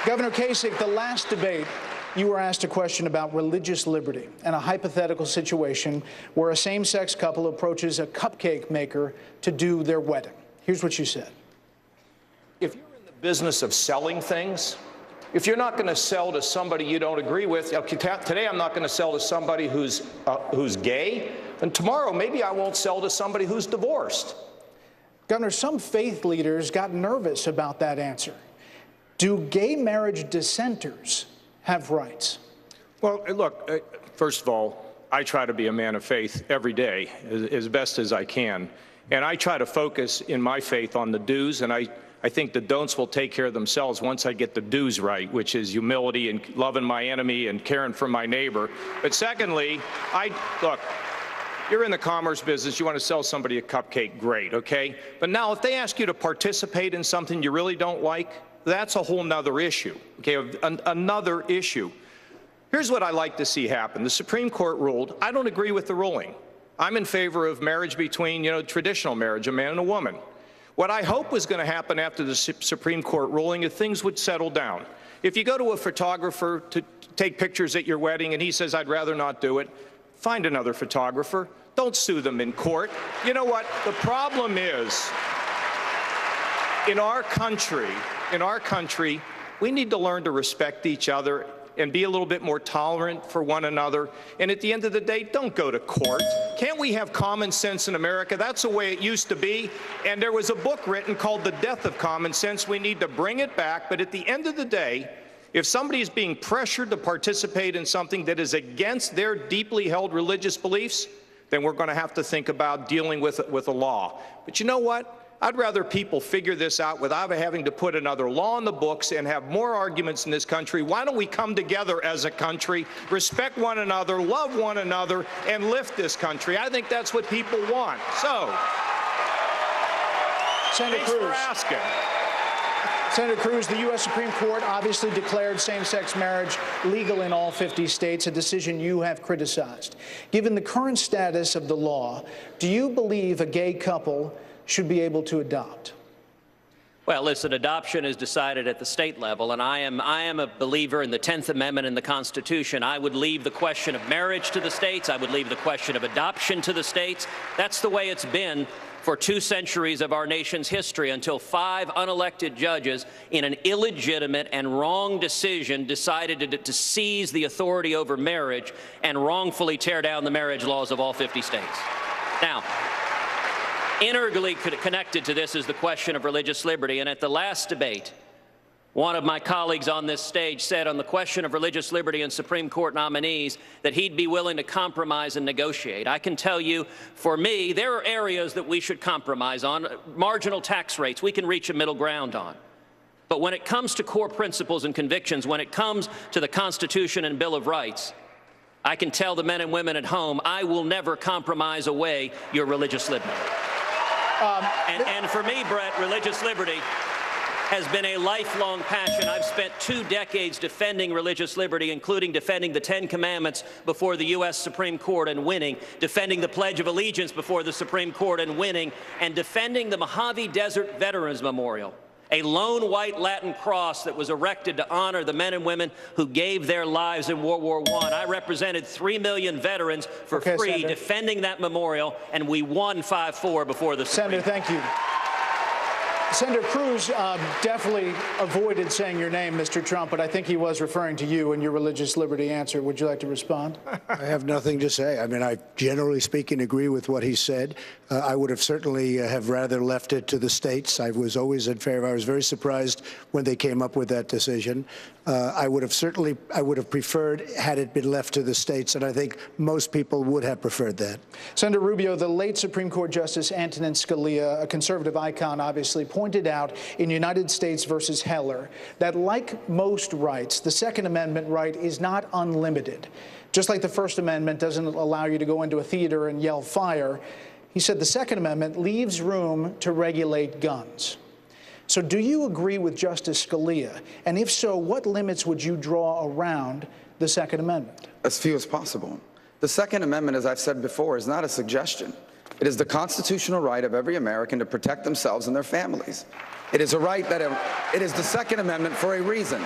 Governor Kasich, the last debate you were asked a question about religious liberty and a hypothetical situation where a same-sex couple approaches a cupcake maker to do their wedding. Here's what you said. If you're in the business of selling things, if you're not going to sell to somebody you don't agree with, okay, today I'm not going to sell to somebody who's gay, and tomorrow maybe I won't sell to somebody who's divorced. Governor, some faith leaders got nervous about that answer. Do gay marriage dissenters have rights? Well, look, first of all, I try to be a man of faith every day as best as I can. And I try to focus in my faith on the do's, and I think the don'ts will take care of themselves once I get the do's right, which is humility and loving my enemy and caring for my neighbor. But secondly, look, you're in the commerce business, you want to sell somebody a cupcake, great, okay? But now if they ask you to participate in something you really don't like, that's a whole nother issue, okay, another issue. Here's what I like to see happen. The Supreme Court ruled. I don't agree with the ruling. I'm in favor of marriage between, traditional marriage, a man and a woman. What I hope was going to happen after the Supreme Court ruling is things would settle down. If you go to a photographer to take pictures at your wedding and he says, I'd rather not do it, find another photographer. Don't sue them in court. You know what? The problem is, in our country, we need to learn to respect each other and be a little bit more tolerant for one another. And at the end of the day, don't go to court. Can't we have common sense in America? That's the way it used to be. And there was a book written called The Death of Common Sense. We need to bring it back. But at the end of the day, if somebody is being pressured to participate in something that is against their deeply held religious beliefs, then we're going to have to think about dealing with it with a law. But you know what? I'd rather people figure this out without having to put another law in the books and have more arguments in this country. Why don't we come together as a country, respect one another, love one another, and lift this country? I think that's what people want. So, Senator thanks for asking. Senator Cruz, the U.S. Supreme Court obviously declared same-sex marriage legal in all 50 states, a decision you have criticized. Given the current status of the law, do you believe a gay couple should be able to adopt? Well, listen, adoption is decided at the state level, and I am a believer in the 10th Amendment in the Constitution. I would leave the question of marriage to the states. I would leave the question of adoption to the states. That's the way it's been for 2 centuries of our nation's history, until 5 unelected judges in an illegitimate and wrong decision decided to seize the authority over marriage and wrongfully tear down the marriage laws of all 50 states. Now, integrally connected to this is the question of religious liberty, and at the last debate, one of my colleagues on this stage said on the question of religious liberty and Supreme Court nominees that he'd be willing to compromise and negotiate. I can tell you, for me, there are areas that we should compromise on. Marginal tax rates, we can reach a middle ground on. But when it comes to core principles and convictions, when it comes to the Constitution and Bill of Rights, I can tell the men and women at home, I will never compromise away your religious liberty. And for me, Brett, religious liberty has been a lifelong passion. I've spent 2 decades defending religious liberty, including defending the 10 Commandments before the U.S. Supreme Court and winning, defending the Pledge of Allegiance before the Supreme Court and winning, and defending the Mojave Desert Veterans Memorial, a lone white Latin cross that was erected to honor the men and women who gave their lives in World War I. I represented 3 million veterans for free, Senator, defending that memorial, and we won 5-4 before the Supreme Court. Senator, thank you. Senator Cruz definitely avoided saying your name, Mr. Trump, but I think he was referring to you and your religious liberty answer. Would you like to respond? I have nothing to say. I mean, I generally speaking agree with what he said. I would have certainly have rather left it to the states. I was always in favor. I was very surprised when they came up with that decision. I would have preferred had it been left to the states, and I think most people would have preferred that. Senator Rubio, the late Supreme Court Justice Antonin Scalia, a conservative icon, obviously pointed out in United States versus Heller that, like most rights, the Second Amendment right is not unlimited. Just like the First Amendment doesn't allow you to go into a theater and yell fire, he said the Second Amendment leaves room to regulate guns. So do you agree with Justice Scalia? And if so, what limits would you draw around the Second Amendment? As few as possible. The Second Amendment, as I've said before, is not a suggestion. It is the constitutional right of every American to protect themselves and their families. It is a right that it is the Second Amendment for a reason.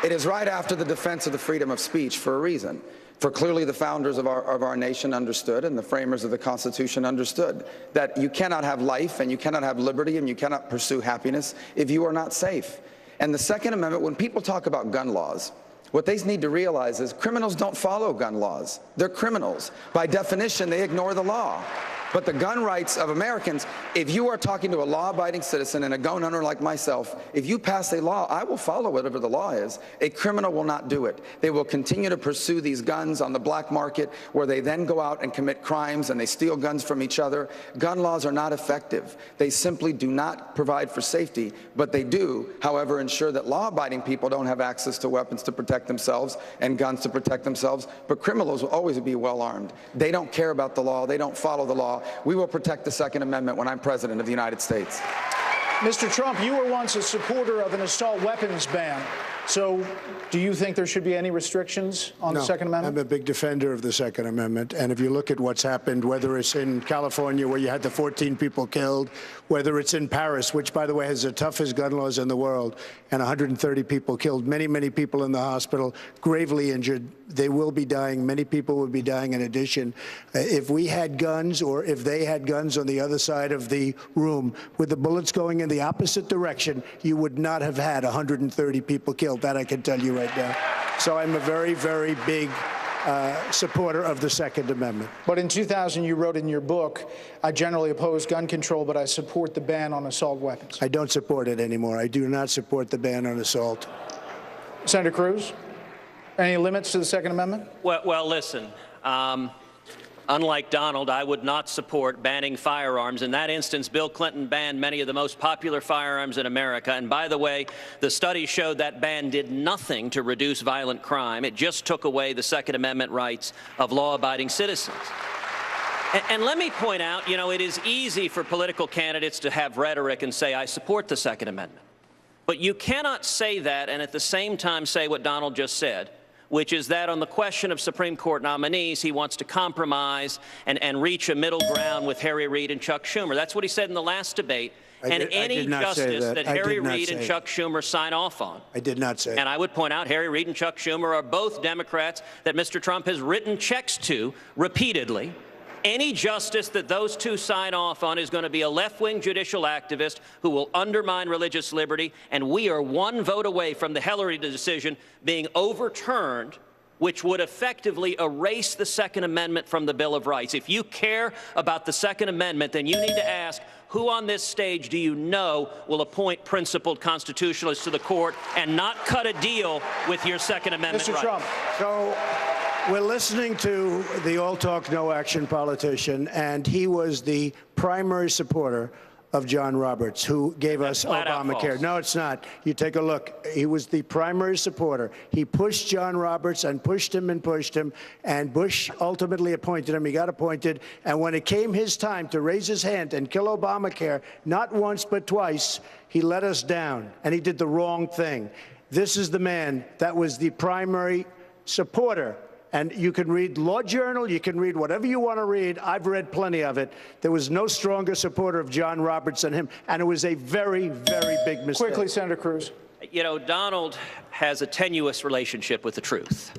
It is right after the defense of the freedom of speech for a reason. For clearly the founders of our nation understood, and the framers of the Constitution understood, that you cannot have life and you cannot have liberty and you cannot pursue happiness if you are not safe. And the Second Amendment, when people talk about gun laws, what they need to realize is criminals don't follow gun laws. They're criminals. By definition, they ignore the law. But the gun rights of Americans, if you are talking to a law-abiding citizen and a gun owner like myself, if you pass a law, I will follow whatever the law is. A criminal will not do it. They will continue to pursue these guns on the black market, where they then go out and commit crimes and they steal guns from each other. Gun laws are not effective. They simply do not provide for safety, but they do, however, ensure that law-abiding people don't have access to weapons to protect themselves and guns to protect themselves, but criminals will always be well-armed. They don't care about the law. They don't follow the law. We will protect the Second Amendment when I'm President of the United States. Mr. Trump, you were once a supporter of an assault weapons ban. So do you think there should be any restrictions on the Second Amendment? I'm a big defender of the Second Amendment. And if you look at what's happened, whether it's in California, where you had the 14 people killed, whether it's in Paris, which, by the way, has the toughest gun laws in the world, and 130 people killed, many, many people in the hospital, gravely injured. They will be dying. Many people will be dying in addition. If we had guns, or if they had guns on the other side of the room, with the bullets going in the opposite direction, you would not have had 130 people killed. That I can tell you right now. So I'm a very, very big supporter of the Second Amendment. But in 2000, you wrote in your book, I generally oppose gun control, but I support the ban on assault weapons. I don't support it anymore. I do not support the ban on assault. Senator Cruz, any limits to the Second Amendment? Well, listen. Unlike Donald, I would not support banning firearms. In that instance, Bill Clinton banned many of the most popular firearms in America. And by the way, the study showed that ban did nothing to reduce violent crime. It just took away the Second Amendment rights of law-abiding citizens. And let me point out, you know, it is easy for political candidates to have rhetoric and say, I support the Second Amendment. But you cannot say that and at the same time say what Donald just said, which is that on the question of Supreme Court nominees, he wants to compromise and reach a middle ground with Harry Reid and Chuck Schumer. That's what he said in the last debate. And any justice that Harry Reid and Chuck Schumer sign off on. I did not say. And I would point out Harry Reid and Chuck Schumer are both Democrats that Mr. Trump has written checks to repeatedly. Any justice that those two sign off on is going to be a left-wing judicial activist who will undermine religious liberty, and we are one vote away from the Hillary decision being overturned, which would effectively erase the Second Amendment from the Bill of Rights. If you care about the Second Amendment, then you need to ask, who on this stage do you know will appoint principled constitutionalists to the court and not cut a deal with your Second Amendment Mr. rights? Trump. So we're listening to the all-talk, no-action politician, and he was the primary supporter of John Roberts, who gave us Obamacare. No, it's not. You take a look. He was the primary supporter. He pushed John Roberts and pushed him, and Bush ultimately appointed him. He got appointed, and when it came his time to raise his hand and kill Obamacare, not once but twice, he let us down, and he did the wrong thing. This is the man that was the primary supporter. And you can read Law Journal, you can read whatever you want to read. I've read plenty of it. There was no stronger supporter of John Roberts than him, and it was a very, very big mistake. Quickly, Senator Cruz. You know, Donald has a tenuous relationship with the truth.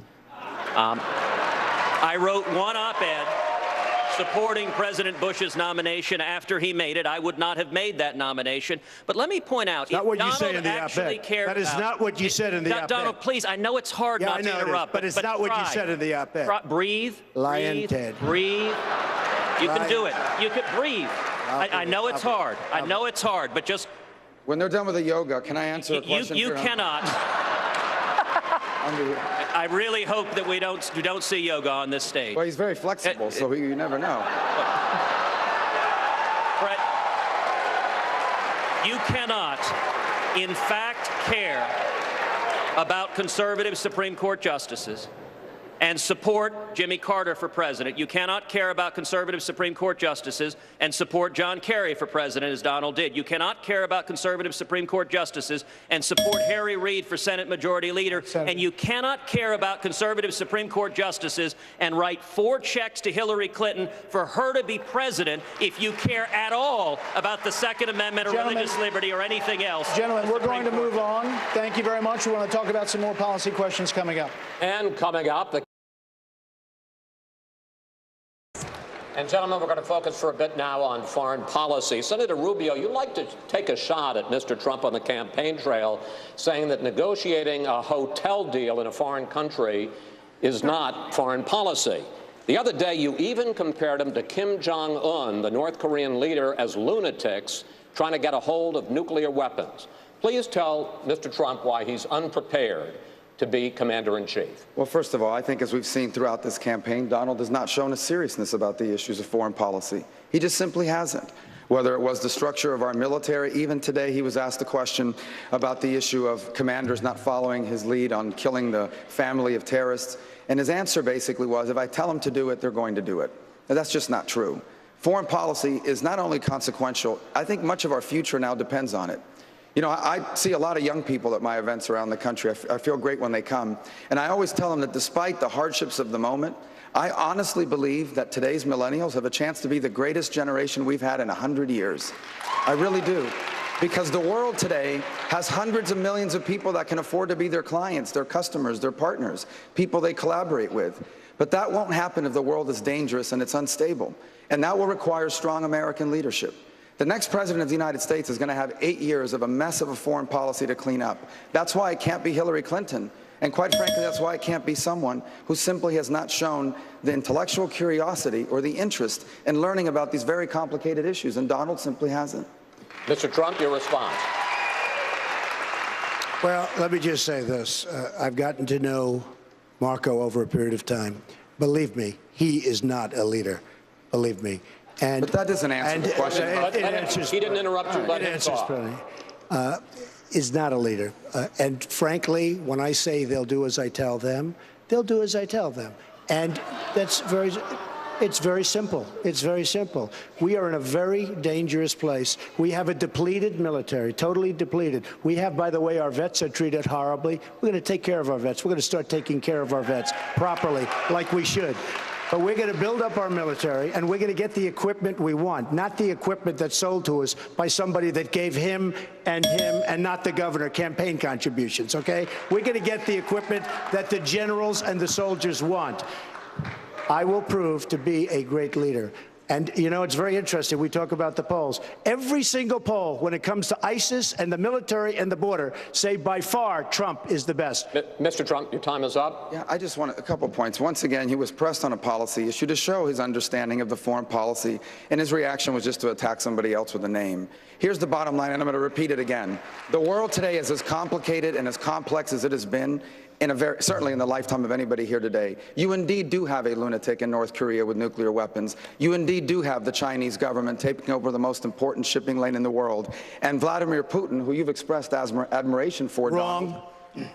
I wrote one op-ed supporting President Bush's nomination after he made it. I would not have made that nomination. But let me point out, not what you say in the op-ed. That is not what you said in the op-ed. Donald, please, I know it's hard not to interrupt. But it's not what you said in the op-ed. Breathe. Lion Ted. Breathe. You can do it. You can breathe. I know it's hard. I know it's hard, but just... When they're done with the yoga, can I answer a question? You cannot. I really hope that we don't see yoga on this stage. Well, he's very flexible, so you never know. Brett, you cannot, in fact, care about conservative Supreme Court justices and support Jimmy Carter for president. You cannot care about conservative Supreme Court justices and support John Kerry for president, as Donald did. You cannot care about conservative Supreme Court justices and support Harry Reid for Senate Majority Leader. And you cannot care about conservative Supreme Court justices and write 4 checks to Hillary Clinton for her to be president if you care at all about the Second Amendment or religious liberty or anything else. Gentlemen, we're going to move on. Thank you very much. We want to talk about some more policy questions coming up. And coming up, And gentlemen, we're going to focus for a bit now on foreign policy. Senator Rubio, you like to take a shot at Mr. Trump on the campaign trail, saying that negotiating a hotel deal in a foreign country is not foreign policy. The other day, you even compared him to Kim Jong-un, the North Korean leader, as lunatics trying to get a hold of nuclear weapons. Please tell Mr. Trump why he's unprepared to be commander-in-chief. Well, first of all, I think as we've seen throughout this campaign, Donald has not shown a seriousness about the issues of foreign policy. He just simply hasn't. Whether it was the structure of our military, even today he was asked a question about the issue of commanders not following his lead on killing the family of terrorists. And his answer basically was, if I tell them to do it, they're going to do it. Now, that's just not true. Foreign policy is not only consequential, I think much of our future now depends on it. You know, I see a lot of young people at my events around the country. I feel great when they come. And I always tell them that despite the hardships of the moment, I honestly believe that today's millennials have a chance to be the greatest generation we've had in 100 years. I really do. Because the world today has hundreds of millions of people that can afford to be their clients, their customers, their partners, people they collaborate with. But that won't happen if the world is dangerous and it's unstable. And that will require strong American leadership. The next president of the United States is going to have 8 years of a mess of a foreign policy to clean up. That's why it can't be Hillary Clinton. And quite frankly, that's why it can't be someone who simply has not shown the intellectual curiosity or the interest in learning about these very complicated issues. And Donald simply hasn't. Mr. Trump, your response. Well, let me just say this. I've gotten to know Marco over a period of time. Believe me, he is not a leader. Believe me. And, but that doesn't answer the question. He didn't interrupt you, but it is not a leader. And frankly, when I say they'll do as I tell them, they'll do as I tell them. And it's very simple. It's very simple. We are in a very dangerous place. We have a depleted military, totally depleted. We have, by the way, our vets are treated horribly. We're going to take care of our vets. We're going to start taking care of our vets properly, like we should. But we're going to build up our military, and we're going to get the equipment we want, not the equipment that's sold to us by somebody that gave him and not the governor campaign contributions, okay? We're going to get the equipment that the generals and the soldiers want. I will prove to be a great leader. And, you know, it's very interesting. We talk about the polls. Every single poll, when it comes to ISIS and the military and the border, say by far Trump is the best. Mr. Trump, your time is up. Yeah, I just want a couple points. Once again, he was pressed on a policy issue to show his understanding of the foreign policy, and his reaction was just to attack somebody else with a name. Here's the bottom line, and I'm going to repeat it again. The world today is as complicated and as complex as it has been certainly in the lifetime of anybody here today. You indeed do have a lunatic in North Korea with nuclear weapons. You indeed do have the Chinese government taking over the most important shipping lane in the world. And Vladimir Putin, who you've expressed admiration for, Wrong. Donald,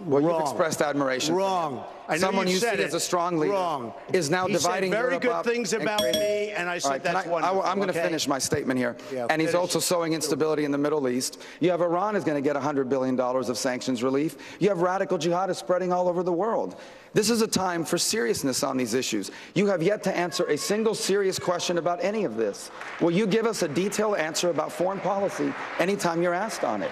well, you've expressed admiration. Wrong. I know Someone you see it. as a strong leader. Wrong. Is now dividing Europe up. He said very good things about me, and I said that's wonderful. I'm going to finish my statement here. Yeah, and he's also sowing instability in the Middle East. You have Iran is going to get $100 billion of sanctions relief. You have radical jihadists spreading all over the world. This is a time for seriousness on these issues. You have yet to answer a single serious question about any of this. Will you give us a detailed answer about foreign policy anytime you're asked on it?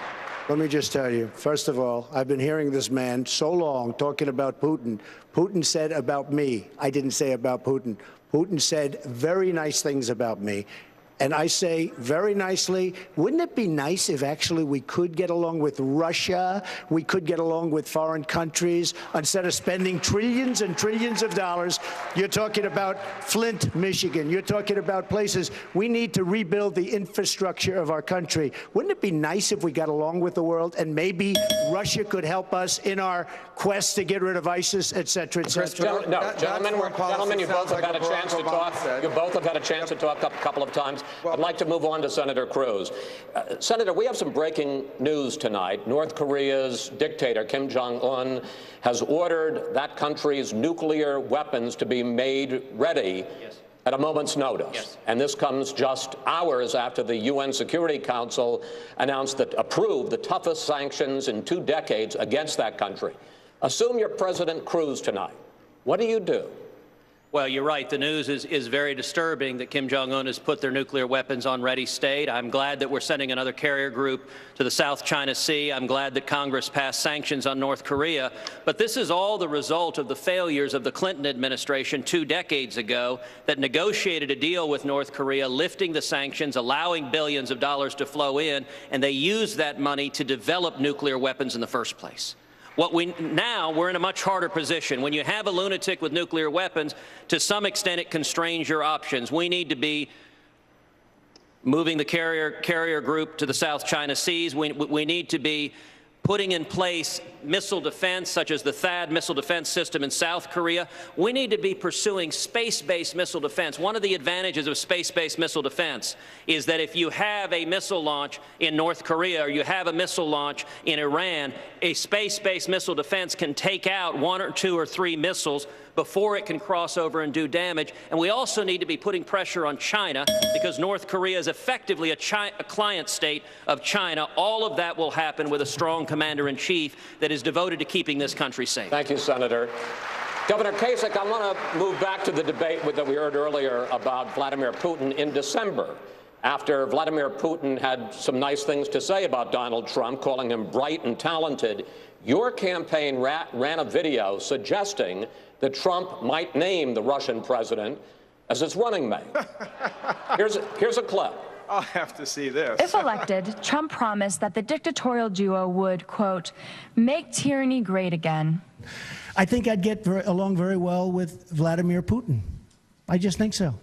Let me just tell you, first of all, I've been hearing this man so long talking about Putin. Putin said about me. I didn't say about Putin. Putin said very nice things about me. And I say very nicely, wouldn't it be nice if actually we could get along with Russia, we could get along with foreign countries, instead of spending trillions and trillions of dollars? You're talking about Flint, Michigan. You're talking about places. We need to rebuild the infrastructure of our country. Wouldn't it be nice if we got along with the world, and maybe Russia could help us in our quest to get rid of ISIS, et cetera, et cetera? Gentlemen, you both have had a chance to talk. You both have had a chance to talk a couple of times. I'd like to move on to Senator Cruz. Senator, we have some breaking news tonight. North Korea's dictator, Kim Jong-un, has ordered that country's nuclear weapons to be made ready at a moment's notice. And this comes just hours after the UN Security Council approved the toughest sanctions in 2 decades against that country. Assume you're President Cruz tonight. What do you do? Well, you're right. The news is very disturbing that Kim Jong-un has put their nuclear weapons on ready state. I'm glad that we're sending another carrier group to the South China Sea. I'm glad that Congress passed sanctions on North Korea. But this is all the result of the failures of the Clinton administration 2 decades ago that negotiated a deal with North Korea, lifting the sanctions, allowing billions of dollars to flow in, and they used that money to develop nuclear weapons in the first place. Now we're in a much harder position. When you have a lunatic with nuclear weapons, to some extent it constrains your options. We need to be moving the carrier group to the South China Seas. We need to be putting in place missile defense, such as the THAAD missile defense system in South Korea. We need to be pursuing space-based missile defense. One of the advantages of space-based missile defense is that if you have a missile launch in North Korea or you have a missile launch in Iran, a space-based missile defense can take out 1 or 2 or 3 missiles before it can cross over and do damage. And we also need to be putting pressure on China because North Korea is effectively a client state of China. All of that will happen with a strong commander-in-chief that is devoted to keeping this country safe. Thank you, Senator. Governor Kasich, I want to move back to the debate that we heard earlier about Vladimir Putin in December, after Vladimir Putin had some nice things to say about Donald Trump, calling him bright and talented. Your campaign ran a video suggesting that Trump might name the Russian president as its running mate. Here's a clip. I'll have to see this. If elected, Trump promised that the dictatorial duo would, quote, make tyranny great again. I think I'd get along very well with Vladimir Putin. I just think so.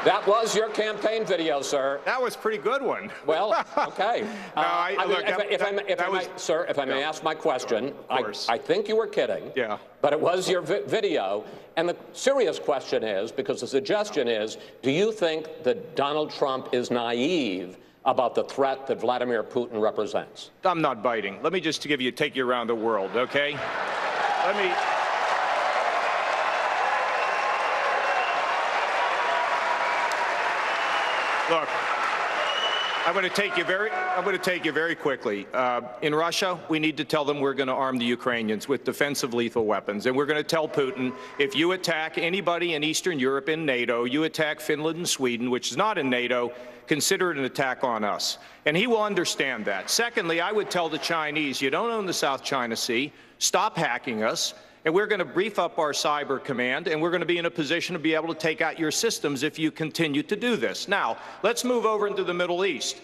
That was your campaign video, sir. That was a pretty good one. Well, okay. If I may ask my question, I think you were kidding. Yeah. But it was your video. And the serious question is, because the suggestion is, do you think that Donald Trump is naive about the threat that Vladimir Putin represents? I'm not biting. Let me just take you around the world, okay? Look, I'm going to take you very quickly. In Russia, we need to tell them we're going to arm the Ukrainians with defensive lethal weapons. And we're going to tell Putin, if you attack anybody in Eastern Europe in NATO, you attack Finland and Sweden, which is not in NATO, consider it an attack on us. And he will understand that. Secondly, I would tell the Chinese, you don't own the South China Sea, stop hacking us. And we're going to brief up our cyber command, and we're going to be in a position to be able to take out your systems if you continue to do this. Now, let's move over into the Middle East.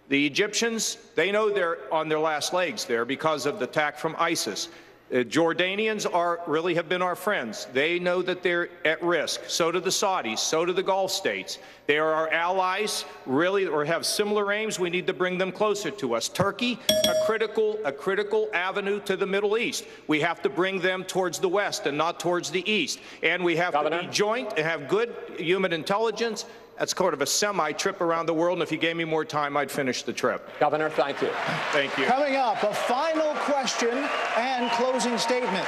The Egyptians, they know they're on their last legs there because of the attack from ISIS. Jordanians really have been our friends. They know that they're at risk. So do the Saudis. So do the Gulf states. They are our allies, really, or have similar aims. We need to bring them closer to us. Turkey, a critical avenue to the Middle East. We have to bring them towards the West and not towards the East. And we have to be joint and have good human intelligence. That's sort of a semi-trip around the world, and if you gave me more time, I'd finish the trip. Governor, thank you. Thank you. Coming up, a final question and closing statement.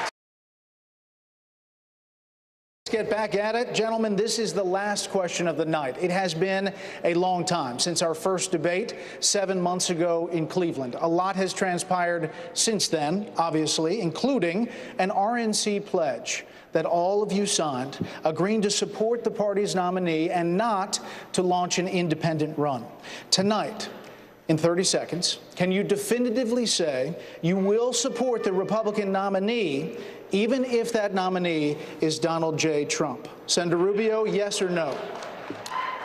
Let's get back at it. Gentlemen, this is the last question of the night. It has been a long time since our first debate 7 months ago in Cleveland. A lot has transpired since then, obviously, including an RNC pledge that all of you signed, agreeing to support the party's nominee and not to launch an independent run. Tonight, in 30 seconds, can you definitively say you will support the Republican nominee, even if that nominee is Donald J. Trump? Senator Rubio, yes or no?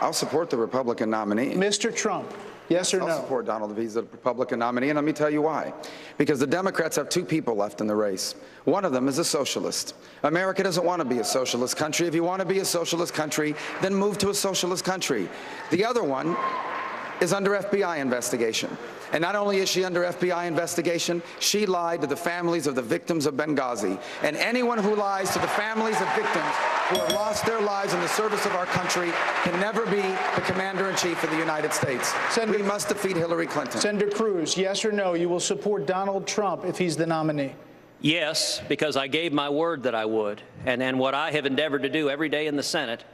I'll support the Republican nominee. Mr. Trump, yes or no? I'll support Donald if he's the Republican nominee, and let me tell you why. Because the Democrats have 2 people left in the race. One of them is a socialist. America doesn't want to be a socialist country. If you want to be a socialist country, then move to a socialist country. The other one is under FBI investigation. And not only is she under FBI investigation, she lied to the families of the victims of Benghazi. And anyone who lies to the families of victims who have lost their lives in the service of our country can never be the commander-in-chief of the United States. We must defeat Hillary Clinton. Senator Cruz, yes or no, you will support Donald Trump if he's the nominee? Yes, because I gave my word that I would. And what I have endeavored to do every day in the Senate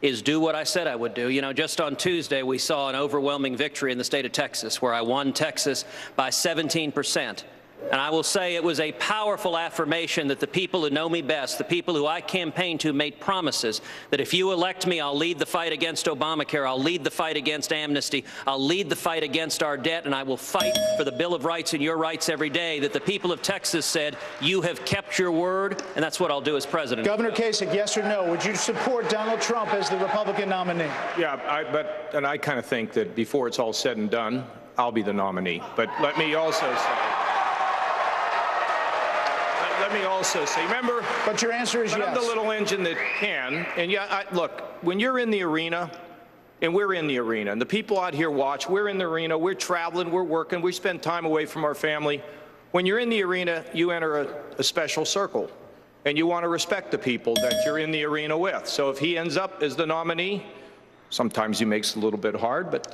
is do what I said I would do. You know, just on Tuesday, we saw an overwhelming victory in the state of Texas, where I won Texas by 17%. And I will say it was a powerful affirmation that the people who know me best, the people who I campaigned to, made promises that if you elect me, I'll lead the fight against Obamacare, I'll lead the fight against amnesty, I'll lead the fight against our debt, and I will fight for the Bill of Rights and your rights every day, that the people of Texas said, you have kept your word, and that's what I'll do as president. Governor Kasich, yes or no, would you support Donald Trump as the Republican nominee? Yeah, I kind of think that before it's all said and done, I'll be the nominee. But let me also say, remember, but your answer is yes. I'm the little engine that can. And yeah, look, when you're in the arena, and we're in the arena, and the people out here watch, we're in the arena, we're traveling, we're working, we spend time away from our family. When you're in the arena, you enter a special circle, and you want to respect the people that you're in the arena with. So if he ends up as the nominee, sometimes he makes it a little bit hard, but,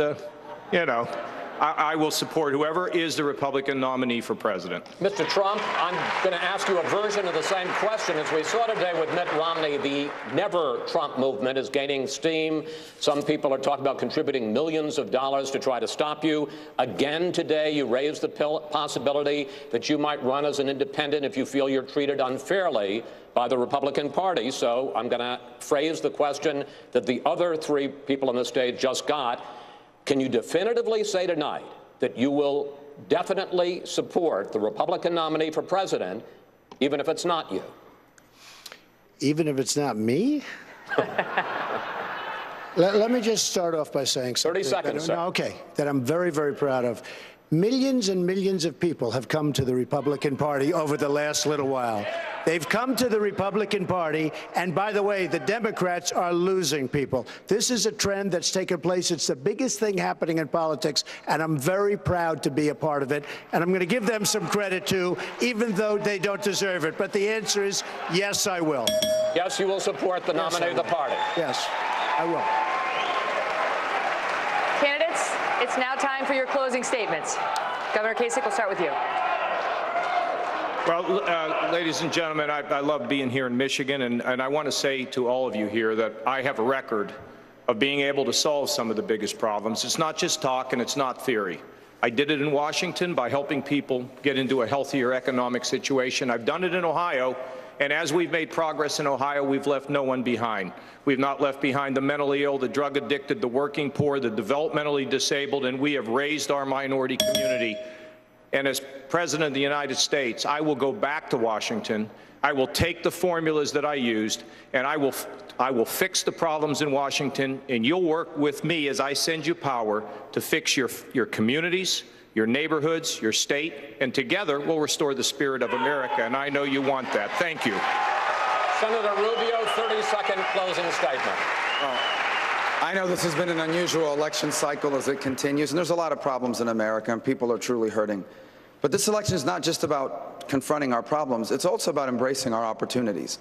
you know, I will support whoever is the Republican nominee for president. Mr. Trump, I'm going to ask you a version of the same question. As we saw today with Mitt Romney, the Never Trump movement is gaining steam. Some people are talking about contributing millions of dollars to try to stop you. Again today, you raised the possibility that you might run as an independent if you feel you're treated unfairly by the Republican Party. So I'm going to phrase the question that the other three people on the stage just got. Can you definitively say tonight that you will definitely support the Republican nominee for president, even if it's not you? Even if it's not me? Let me just start off by saying something. 30 seconds, sir. Okay, that I'm very, very proud of. Millions and millions of people have come to the Republican Party over the last little while. They've come to the Republican Party, and by the way, the Democrats are losing people. This is a trend that's taken place. It's the biggest thing happening in politics, and I'm very proud to be a part of it. And I'm going to give them some credit, too, even though they don't deserve it. But the answer is yes, I will. Yes, you will support the nominee of the party. Yes, I will. Candidates, it's now time for your closing statements. Governor Kasich, we'll start with you. Well, ladies and gentlemen, I love being here in Michigan, and I want to say to all of you here that I have a record of being able to solve some of the biggest problems. It's not just talk and it's not theory. I did it in Washington by helping people get into a healthier economic situation. I've done it in Ohio, and as we've made progress in Ohio, we've left no one behind. We've not left behind the mentally ill, the drug addicted, the working poor, the developmentally disabled, and we have raised our minority community. And as President of the United States, I will go back to Washington. I will take the formulas that I used, and I will fix the problems in Washington, and you'll work with me as I send you power to fix your communities, your neighborhoods, your state, and together we'll restore the spirit of America, and I know you want that. Thank you. Senator Rubio, 30-second closing statement. I know this has been an unusual election cycle as it continues, and there's a lot of problems in America, and people are truly hurting. But this election is not just about confronting our problems, it's also about embracing our opportunities.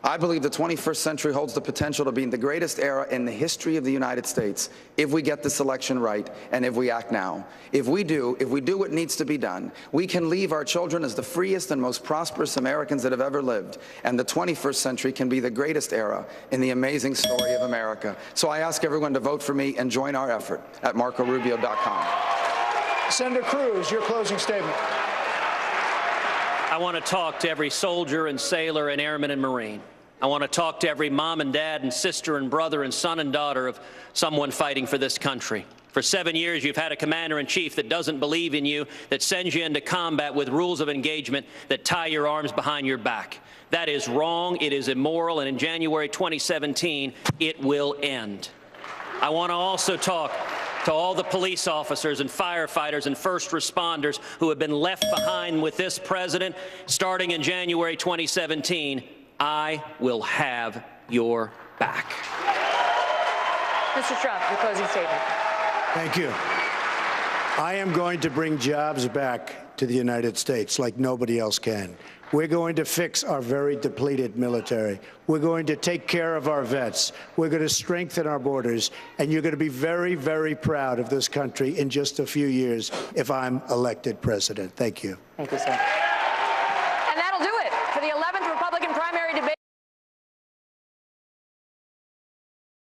I believe the 21st century holds the potential to be the greatest era in the history of the United States if we get this election right and if we act now. If we do what needs to be done, we can leave our children as the freest and most prosperous Americans that have ever lived, and the 21st century can be the greatest era in the amazing story of America. So I ask everyone to vote for me and join our effort at marcorubio.com. Senator Cruz, your closing statement. I want to talk to every soldier and sailor and airman and Marine. I want to talk to every mom and dad and sister and brother and son and daughter of someone fighting for this country. For 7 years, you've had a commander-in-chief that doesn't believe in you, that sends you into combat with rules of engagement that tie your arms behind your back. That is wrong, it is immoral, and in January 2017, it will end. I want to also talk to all the police officers and firefighters and first responders who have been left behind with this president starting in January 2017. I will have your back. Mr. Trump, your closing statement. Thank you. I am going to bring jobs back to the United States like nobody else can. We're going to fix our very depleted military. We're going to take care of our vets. We're going to strengthen our borders. And you're going to be very, very proud of this country in just a few years if I'm elected president. Thank you. Thank you, sir.